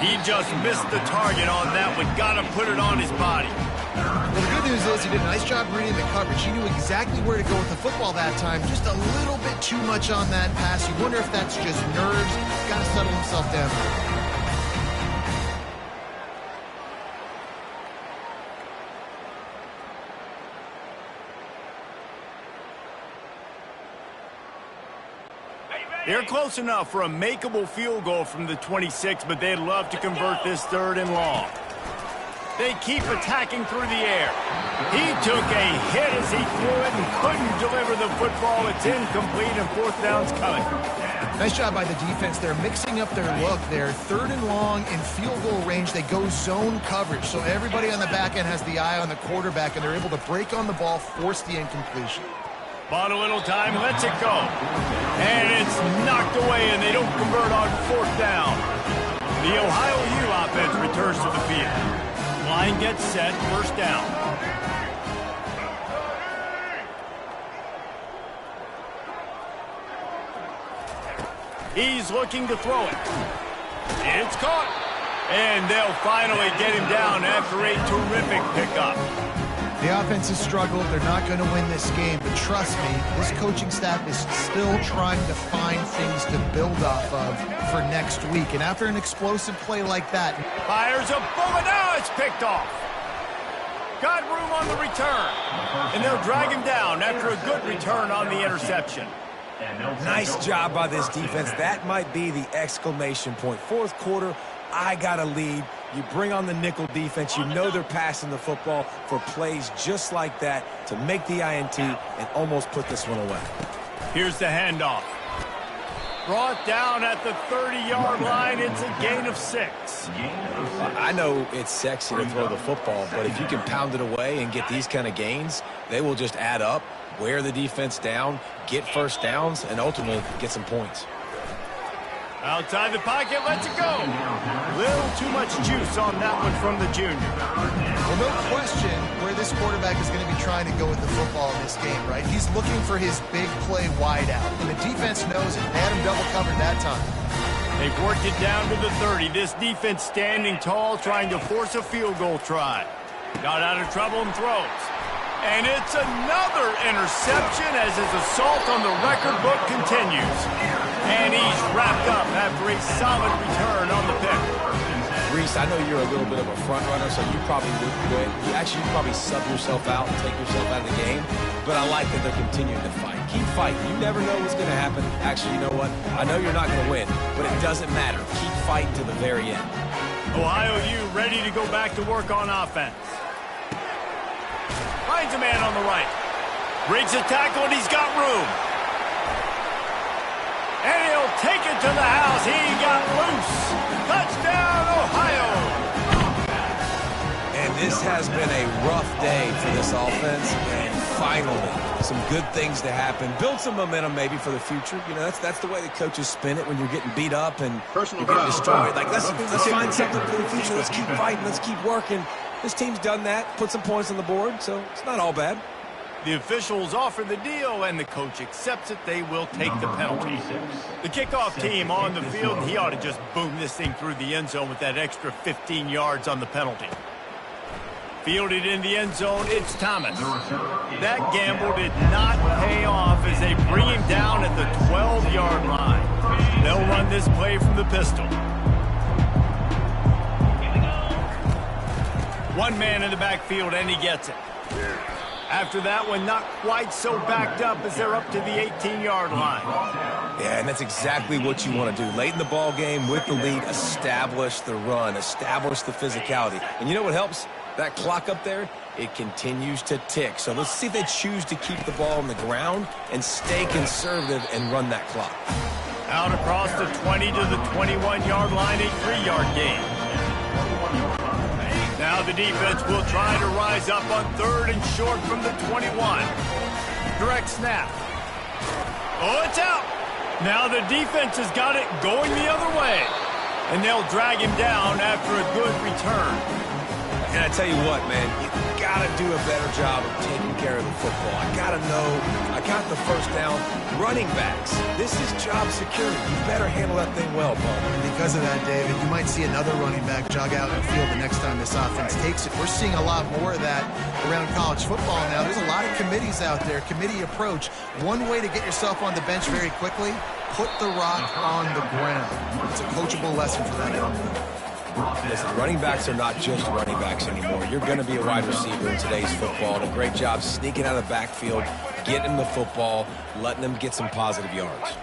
He just missed the target on that one. Got to put it on his body. Well, the good news is he did a nice job reading the coverage. He knew exactly where to go with the football that time. Just a little bit too much on that pass. You wonder if that's just nerves. Got to settle himself down. They're close enough for a makeable field goal from the 26, but they'd love to convert this 3rd and long. They keep attacking through the air. He took a hit as he threw it and couldn't deliver the football. It's incomplete, and 4th down's coming. Nice job by the defense. They're mixing up their look. They're 3rd and long in field goal range. They go zone coverage, so everybody on the back end has the eye on the quarterback, and they're able to break on the ball, force the incompletion. Bought a little time, lets it go. And it's knocked away, and they don't convert on 4th down. The Ohio U offense returns to the field. Line gets set, 1st down. He's looking to throw it. It's caught. And they'll finally get him down after a terrific pickup. The offense has struggled. They're not going to win this game, but trust me, this coaching staff is still trying to find things to build off of for next week. And after an explosive play like that, fires a bullet. Now it's picked off. Got room on the return, and they'll drag him down after a good return on the interception. Nice job by this defense. That might be the exclamation point. Fourth quarter, I got a lead. You bring on the nickel defense. You know they're passing the football for plays just like that to make the INT and almost put this one away. Here's the handoff. Brought down at the 30-yard line. It's a gain of 6. I know it's sexy to throw the football, but if you can pound it away and get these kind of gains, they will just add up, wear the defense down, get first downs, and ultimately get some points. Outside the pocket, lets it go. Little too much juice on that one from the junior. Well, no question where this quarterback is going to be trying to go with the football in this game, right? He's looking for his big play wide out, and the defense knows it. They had him double covered that time. They've worked it down to the 30. This defense standing tall, trying to force a field goal try. Got out of trouble and throws. And it's another interception as his assault on the record book continues. And he's wrapped up after a solid return on the pick. Reese, I know you're a little bit of a front runner, so you probably would quit. You'd probably sub yourself out and take yourself out of the game. But I like that they're continuing to fight. Keep fighting. You never know what's going to happen. Actually, you know what? I know you're not going to win, but it doesn't matter. Keep fighting to the very end. Ohio U ready to go back to work on offense. Finds a man on the right. Breaks a tackle, and he's got room. And he'll take it to the house. He got loose. Touchdown, Ohio. And this has been a rough day for this offense. And finally, some good things to happen. Build some momentum maybe for the future. You know, that's the way the coaches spin it when you're getting beat up and you're getting destroyed. Like, let's find something for the future. Let's keep fighting. Let's keep working. This team's done that, put some points on the board, so it's not all bad. The officials offer the deal, and the coach accepts it. They will take the penalty. The kickoff team on the field, he ought to just boom this thing through the end zone with that extra 15 yards on the penalty. Fielded in the end zone, it's Thomas. That gamble did not pay off as they bring him down at the 12-yard line. They'll run this play from the pistol. One man in the backfield, and he gets it. After that one, not quite so backed up as they're up to the 18-yard line. Yeah, and that's exactly what you want to do. Late in the ball game with the lead, establish the run, establish the physicality. And you know what helps? That clock up there, it continues to tick. So let's see if they choose to keep the ball on the ground and stay conservative and run that clock. Out across the 20 to the 21-yard line, a 3-yard gain. Now the defense will try to rise up on 3rd and short from the 21. Direct snap. Oh, it's out. Now the defense has got it going the other way. And they'll drag him down after a good return. And I tell you what, man, you got to do a better job of taking care of the football. I got to know, I got the first down. Running backs, this is job security. You better handle that thing well, Paul. Because of that, David, you might see another running back jog out in the field the next time this offense takes it. We're seeing a lot more of that around college football now. There's a lot of committees out there, committee approach. One way to get yourself on the bench very quickly, put the rock on the ground. It's a coachable lesson for that young man. Listen, running backs are not just running backs anymore. You're going to be a wide receiver in today's football. And a great job sneaking out of the backfield, getting the football, letting them get some positive yards.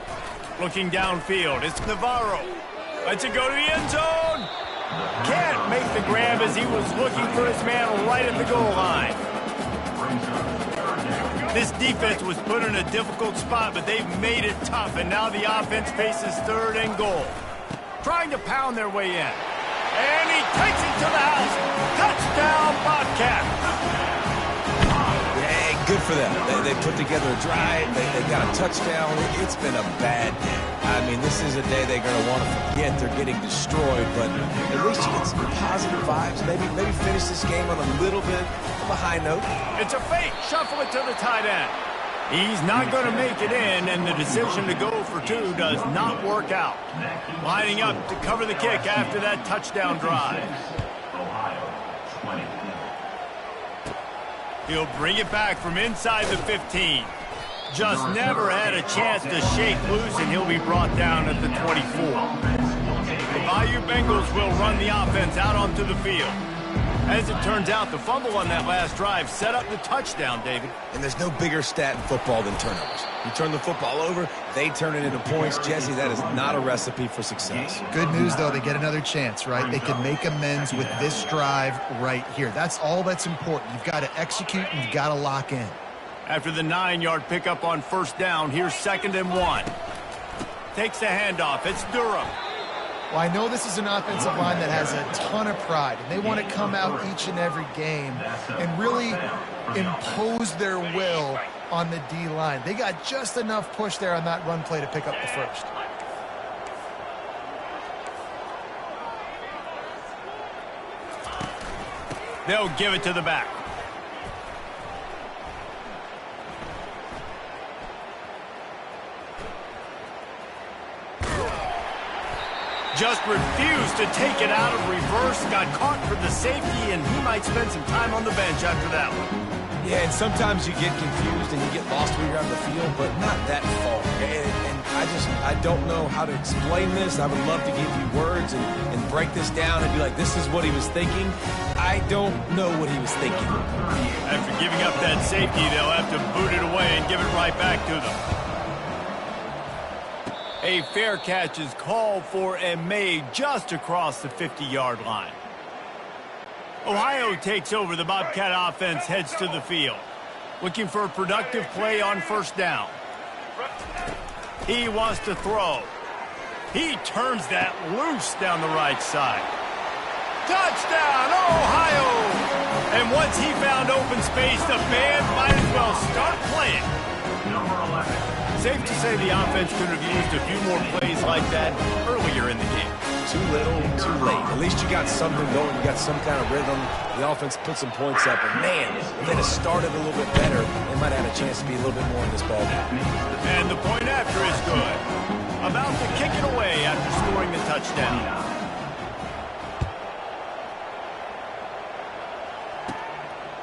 Looking downfield, it's Navarro. Lets it go to the end zone. Can't make the grab as he was looking for his man right at the goal line. This defense was put in a difficult spot, but they've made it tough. And now the offense faces 3rd and goal. Trying to pound their way in. And he takes it to the house. Touchdown, Bobcat. Hey, good for them. They put together a drive. They got a touchdown. It's been a bad day. I mean, this is a day they're going to want to forget. They're getting destroyed, but at least you get some positive vibes. Maybe finish this game on a little bit of a high note. It's a fake. Shuffle it to the tight end. He's not going to make it in, and the decision to go for 2 does not work out. Lining up to cover the kick after that touchdown drive. He'll bring it back from inside the 15. Just never had a chance to shake loose, and he'll be brought down at the 24. The Bayou Bengals will run the offense out onto the field. As it turns out, the fumble on that last drive set up the touchdown, David. And there's no bigger stat in football than turnovers. You turn the football over, they turn it into points. Jesse, that is not a recipe for success. Good news, though, they get another chance, right? They can make amends with this drive right here. That's all that's important. You've got to execute and you've got to lock in. After the 9-yard pickup on first down, here's 2nd and 1. Takes the handoff. It's Durham. Well, I know this is an offensive line that has a ton of pride, and they want to come out each and every game and really impose their will on the D-line. They got just enough push there on that run play to pick up the first. They'll give it to the back. Just refused to take it out of reverse, got caught for the safety, and he might spend some time on the bench after that one. Yeah, and sometimes you get confused and you get lost when you're on the field, but not that far. And I don't know how to explain this. I would love to give you words and break this down and be like, this is what he was thinking. I don't know what he was thinking. After giving up that safety, they'll have to boot it away and give it right back to them. A fair catch is called for and made just across the 50-yard line. Ohio takes over. The Bobcat offense heads to the field, looking for a productive play on first down. He wants to throw. He turns that loose down the right side. Touchdown, Ohio! And once he found open space, the band might as well start playing. Safe to say the offense could have used a few more plays like that earlier in the game. Too little, too late. At least you got something going. You got some kind of rhythm. The offense put some points up. And, man, if they'd have started a little bit better, they might have had a chance to be a little bit more in this ball game. And the point after is good. About to kick it away after scoring the touchdown.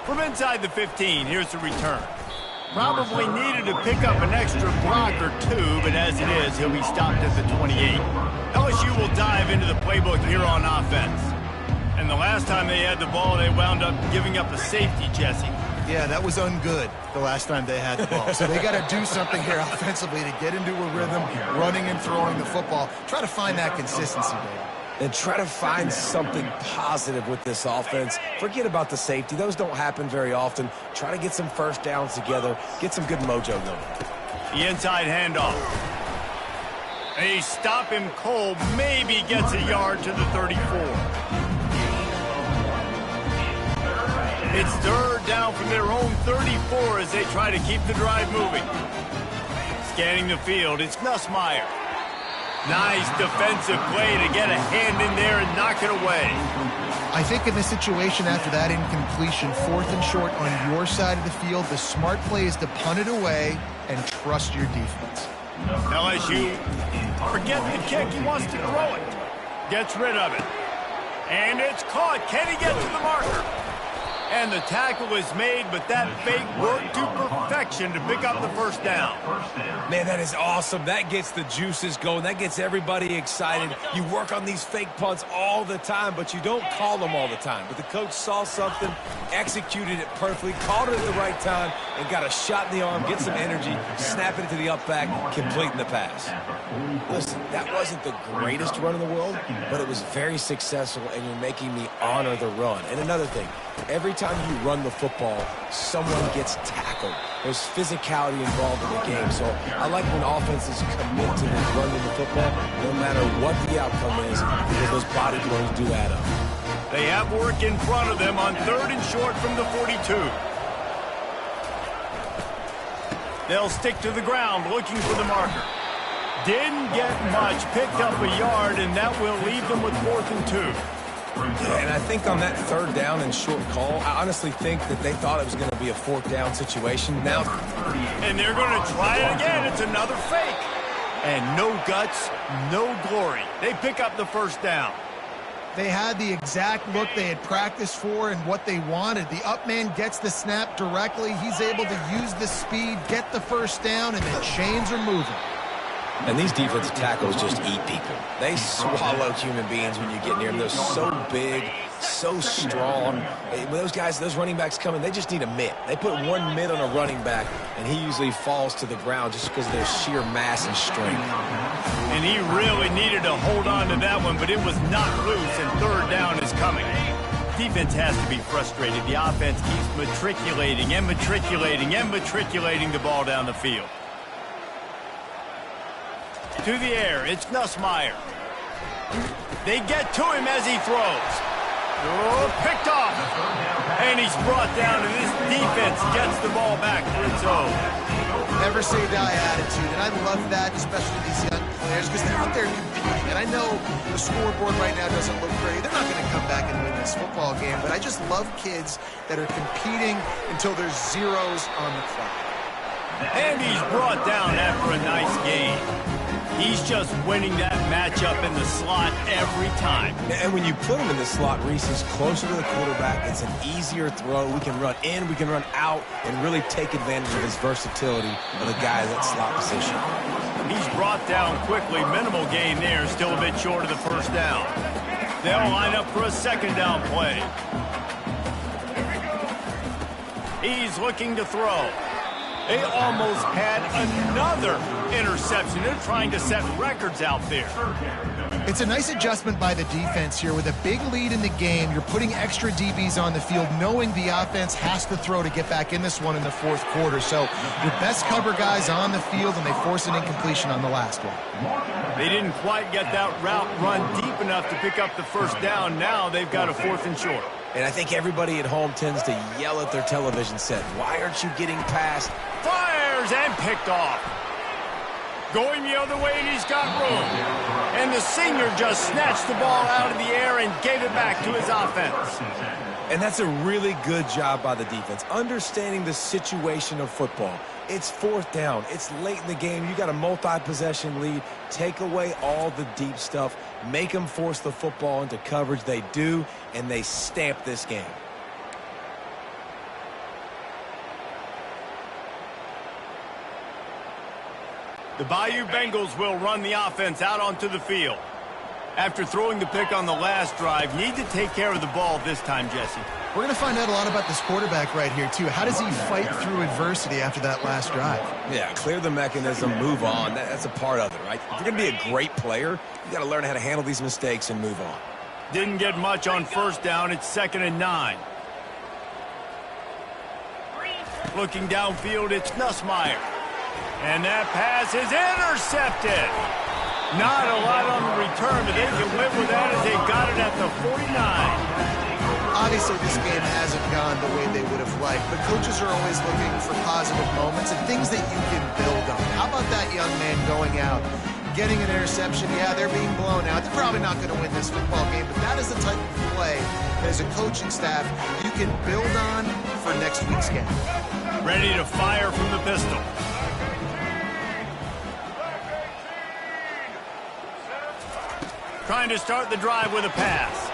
From inside the 15, here's the return. Probably needed to pick up an extra block or two, but as it is, he'll be stopped at the 28. LSU will dive into the playbook here on offense. And the last time they had the ball, they wound up giving up a safety, Jesse. Yeah, that was ungood the last time they had the ball. So they got to do something here offensively to get into a rhythm, running and throwing the football. Try to find that consistency, David. And try to find something positive with this offense. Forget about the safety. Those don't happen very often. Try to get some first downs together. Get some good mojo going. The inside handoff. They stop him cold. Maybe gets a yard to the 34. It's third down from their own 34 as they try to keep the drive moving. Scanning the field, it's Nussmeier. Nice defensive play to get a hand in there and knock it away. I think in this situation after that incompletion, 4th and short on your side of the field, the smart play is to punt it away and trust your defense. LSU, forget the kick, he wants to throw it. Gets rid of it. And it's caught. Can he get to the marker? And the tackle is made, but that fake worked to perfection to pick up the first down. Man, that is awesome. That gets the juices going. That gets everybody excited. You work on these fake punts all the time, but you don't call them all the time. But the coach saw something, executed it perfectly, called it at the right time, and got a shot in the arm, get some energy, snapping it to the up back, completing the pass. Listen, that wasn't the greatest run in the world, but it was very successful, and you're making me honor the run. And another thing, every time you run the football, someone gets tackled. There's physicality involved in the game. So I like when offenses commit to this running the football, no matter what the outcome is, because those body blows do add up. They have work in front of them on 3rd and short from the 42. They'll stick to the ground looking for the marker. Didn't get much, picked up a yard, and that will leave them with 4th and 2. Yeah, and I think on that 3rd down and short call, I honestly think that they thought it was going to be a 4th down situation. Now, and they're going to try it again. It's another fake. And no guts, no glory. They pick up the first down. They had the exact look they had practiced for and what they wanted. The up man gets the snap directly. He's able to use the speed, get the first down, and the chains are moving. And these defensive tackles just eat people. They swallow human beings when you get near them. They're so big, so strong. When those guys, those running backs come in, they just need a mitt. They put one mitt on a running back, and he usually falls to the ground just because of their sheer mass and strength. And he really needed to hold on to that one, but it was knocked loose, and third down is coming. Defense has to be frustrated. The offense keeps matriculating and matriculating and matriculating the ball down the field. To the air, it's Nussmeier. They get to him as he throws. Oh, picked off. And he's brought down, and this defense gets the ball back for its own. Never say die attitude, and I love that, especially these young players, because they're out there competing. And I know the scoreboard right now doesn't look great. They're not going to come back and win this football game, but I just love kids that are competing until there's zeros on the clock. And he's brought down after a nice game. He's just winning that matchup in the slot every time. And when you put him in the slot, Reese is closer to the quarterback. It's an easier throw. We can run in, we can run out, and really take advantage of his versatility of the guy in that slot position. He's brought down quickly. Minimal gain there. Still a bit short of the first down. They'll line up for a second down play. He's looking to throw. They almost had another interception. They're trying to set records out there. It's a nice adjustment by the defense here. With a big lead in the game, you're putting extra DBs on the field, knowing the offense has to throw to get back in this one in the fourth quarter. So your best cover guys on the field, and they force an incompletion on the last one. They didn't quite get that route run deep enough to pick up the first down. Now they've got a 4th and short. And I think everybody at home tends to yell at their television set, "Why aren't you getting past?" Fires and picked off. Going the other way, and he's got room. And the senior just snatched the ball out of the air and gave it back to his offense. And that's a really good job by the defense, understanding the situation of football. It's 4th down. It's late in the game. You got a multi-possession lead. Take away all the deep stuff. Make them force the football into coverage. They do, and they stamp this game. The Bayou Bengals will run the offense out onto the field. After throwing the pick on the last drive, need to take care of the ball this time, Jesse. We're going to find out a lot about this quarterback right here, too. How does he fight through adversity after that last drive? Yeah, clear the mechanism, move on. That's a part of it, right? If you're going to be a great player, you got to learn how to handle these mistakes and move on. Didn't get much on first down. It's 2nd and 9. Looking downfield, it's Nussmeier. And that pass is intercepted. Not a lot on the return, but they can live with that as they got it at the 49. Obviously, this game hasn't gone the way they would have liked, but coaches are always looking for positive moments and things that you can build on. How about that young man going out, getting an interception? Yeah, they're being blown out. They're probably not going to win this football game, but that is the type of play that as a coaching staff you can build on for next week's game. Ready to fire from the pistol. Trying to start the drive with a pass.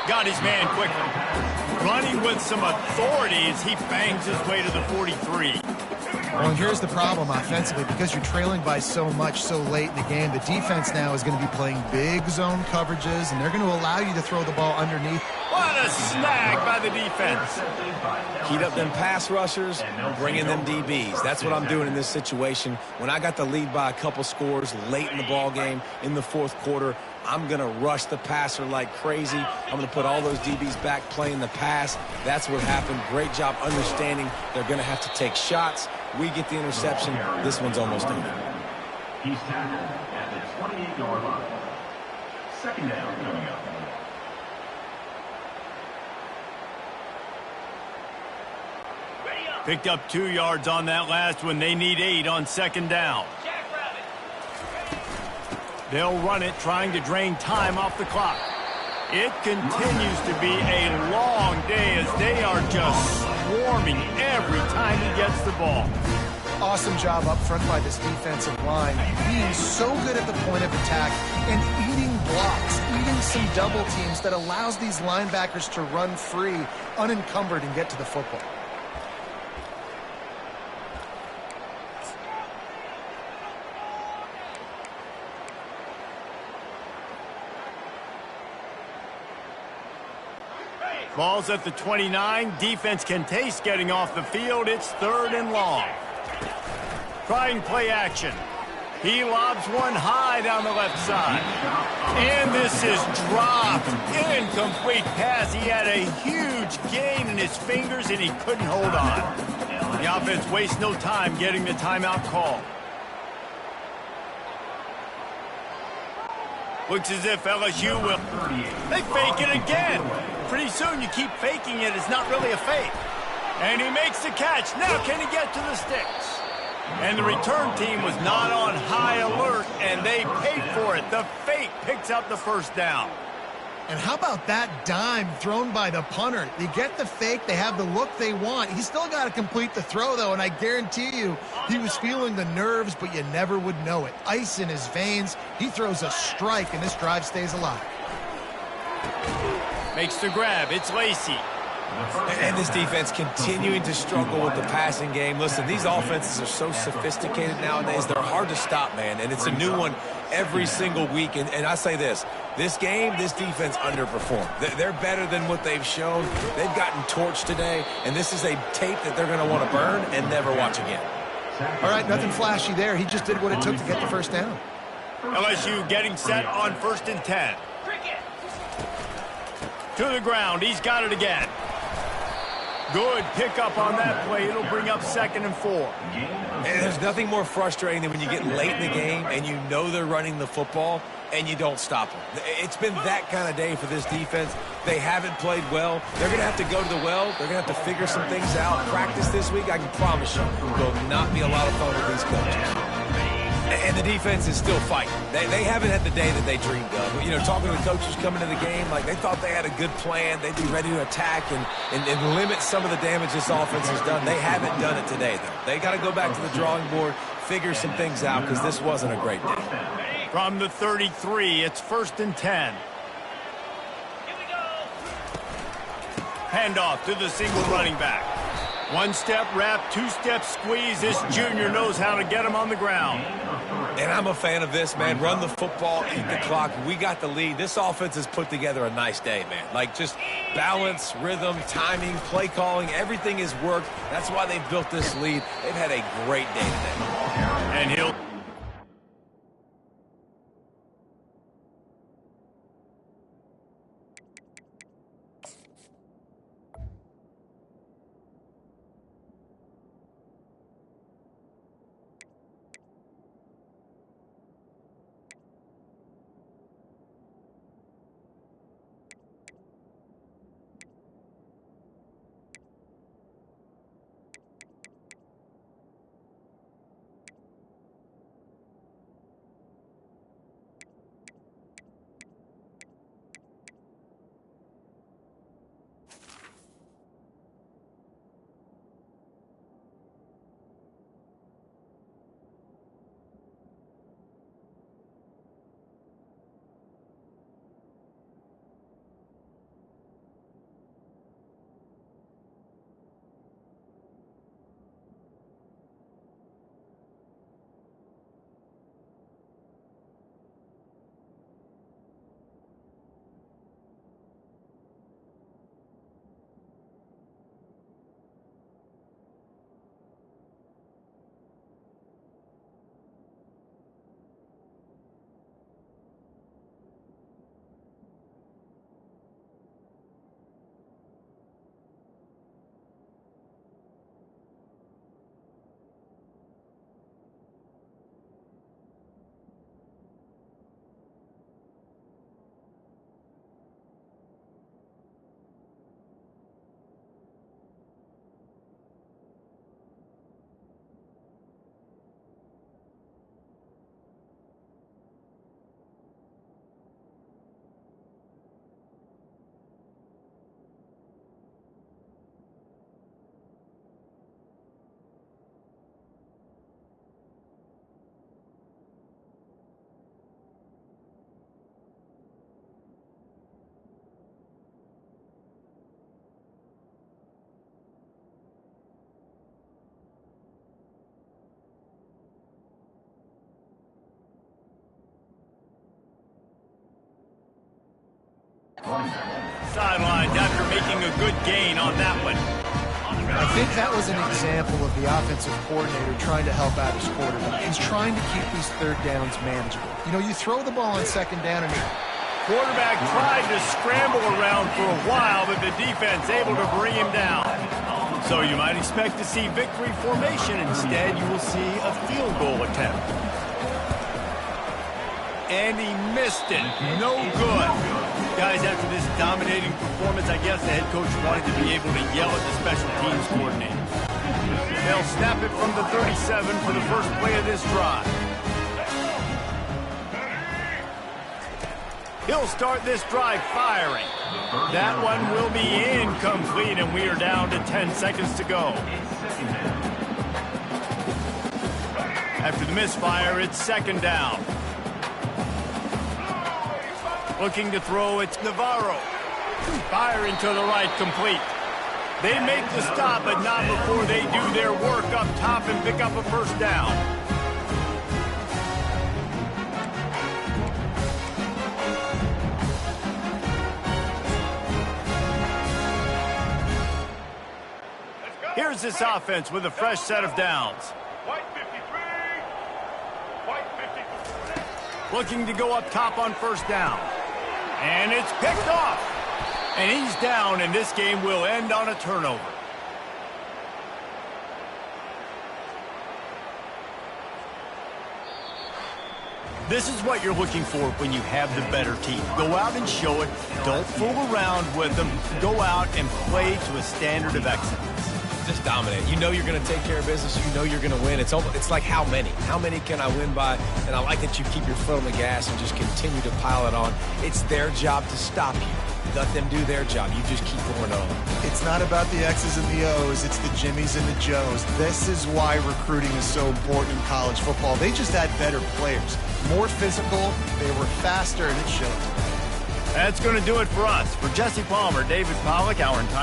Got his man quickly. Running with some authority as he bangs his way to the 43. Well, and here's the problem offensively. Because you're trailing by so much so late in the game, the defense now is going to be playing big zone coverages, and they're going to allow you to throw the ball underneath. What a snag by the defense. Heat up them pass rushers, bring in them DBs. That's what I'm doing in this situation. When I got the lead by a couple scores late in the ball game in the fourth quarter, I'm going to rush the passer like crazy. I'm going to put all those DBs back playing the pass. That's what happened. Great job understanding they're going to have to take shots. We get the interception. This one's almost over. He's tackled at the 28-yard line. 2nd down coming up. Picked up 2 yards on that last one. They need 8 on 2nd down. They'll run it, trying to drain time off the clock. It continues to be a long day as they are just swarming every time he gets the ball. Awesome job up front by this defensive line, being so good at the point of attack and eating blocks, eating some double teams that allows these linebackers to run free, unencumbered, and get to the football. Ball's at the 29. Defense can taste getting off the field. It's 3rd and long. Trying play action. He lobs one high down the left side. And this is dropped. Incomplete pass. He had a huge gain in his fingers, and he couldn't hold on. The offense wastes no time getting the timeout call. Looks as if LSU will. They fake it again. Pretty soon you keep faking it. It's not really a fake. And he makes the catch. Now can he get to the sticks? And the return team was not on high alert, and they paid for it. The fake picks up the first down. And how about that dime thrown by the punter? They get the fake, they have the look they want. He's still got to complete the throw, though, and I guarantee you he was feeling the nerves, but you never would know it. Ice in his veins. He throws a strike, and this drive stays alive. Makes the grab. It's Lacy. And this defense continuing to struggle with the passing game. Listen, these offenses are so sophisticated nowadays. They're hard to stop, man, and it's a new one every single week. And I say this game, this defense underperformed. They're better than what they've shown. They've gotten torched today, and this is a tape that they're going to want to burn and never watch again. All right, nothing flashy there. He just did what it took to get the first down. LSU getting set on 1st and 10. To the ground. He's got it again. Good pickup on that play. It'll bring up 2nd and 4. And there's nothing more frustrating than when you get late in the game and you know they're running the football and you don't stop them. It's been that kind of day for this defense. They haven't played well. They're going to have to go to the well. They're going to have to figure some things out. Practice this week, I can promise you, will not be a lot of fun with these coaches. And the defense is still fighting. They haven't had the day that they dreamed of. You know, talking to the coaches coming to the game, like they thought they had a good plan. They'd be ready to attack and limit some of the damage this offense has done. They haven't done it today, though. They got to go back to the drawing board, figure some things out, because this wasn't a great day. From the 33, it's 1st and 10. Handoff to the single running back. One-step wrap, two-step squeeze. This junior knows how to get him on the ground. And I'm a fan of this, man. Run the football, eat the clock. We got the lead. This offense has put together a nice day, man. Like, just balance, rhythm, timing, play calling, everything has worked. That's why they've built this lead. They've had a great day today. And he'll... Sidelines after making a good gain on that one. I think that was an example of the offensive coordinator trying to help out his quarterback. He's trying to keep these third downs manageable. You know, you throw the ball on second down and Quarterback tried to scramble around for a while, but the defense able to bring him down. So you might expect to see victory formation. Instead, you will see a field goal attempt. And he missed it. No good. Guys, after this dominating performance, I guess the head coach wanted to be able to yell at the special teams coordinator. They'll snap it from the 37 for the first play of this drive. He'll start this drive firing. That one will be incomplete, and we are down to 10 seconds to go. After the misfire, it's second down. Looking to throw, it's Navarro. Firing to the right, complete. They make the stop, but not before they do their work up top and pick up a first down. Here's this offense with a fresh set of downs. White 53. White 53. Looking to go up top on first down. And it's picked off. And he's down, and this game will end on a turnover. This is what you're looking for when you have the better team. Go out and show it. Don't fool around with them. Go out and play to a standard of excellence. Just dominate. You know you're going to take care of business. You know you're going to win. It's like how many? How many can I win by? And I like that you keep your foot on the gas and just continue to pile it on. It's their job to stop you. Let them do their job. You just keep going on. it's not about the X's and the O's. It's the Jimmies and the Joes. This is why recruiting is so important in college football. They just had better players, more physical. They were faster, and it showed. That's going to do it for us. For Jesse Palmer, David Pollack, our entire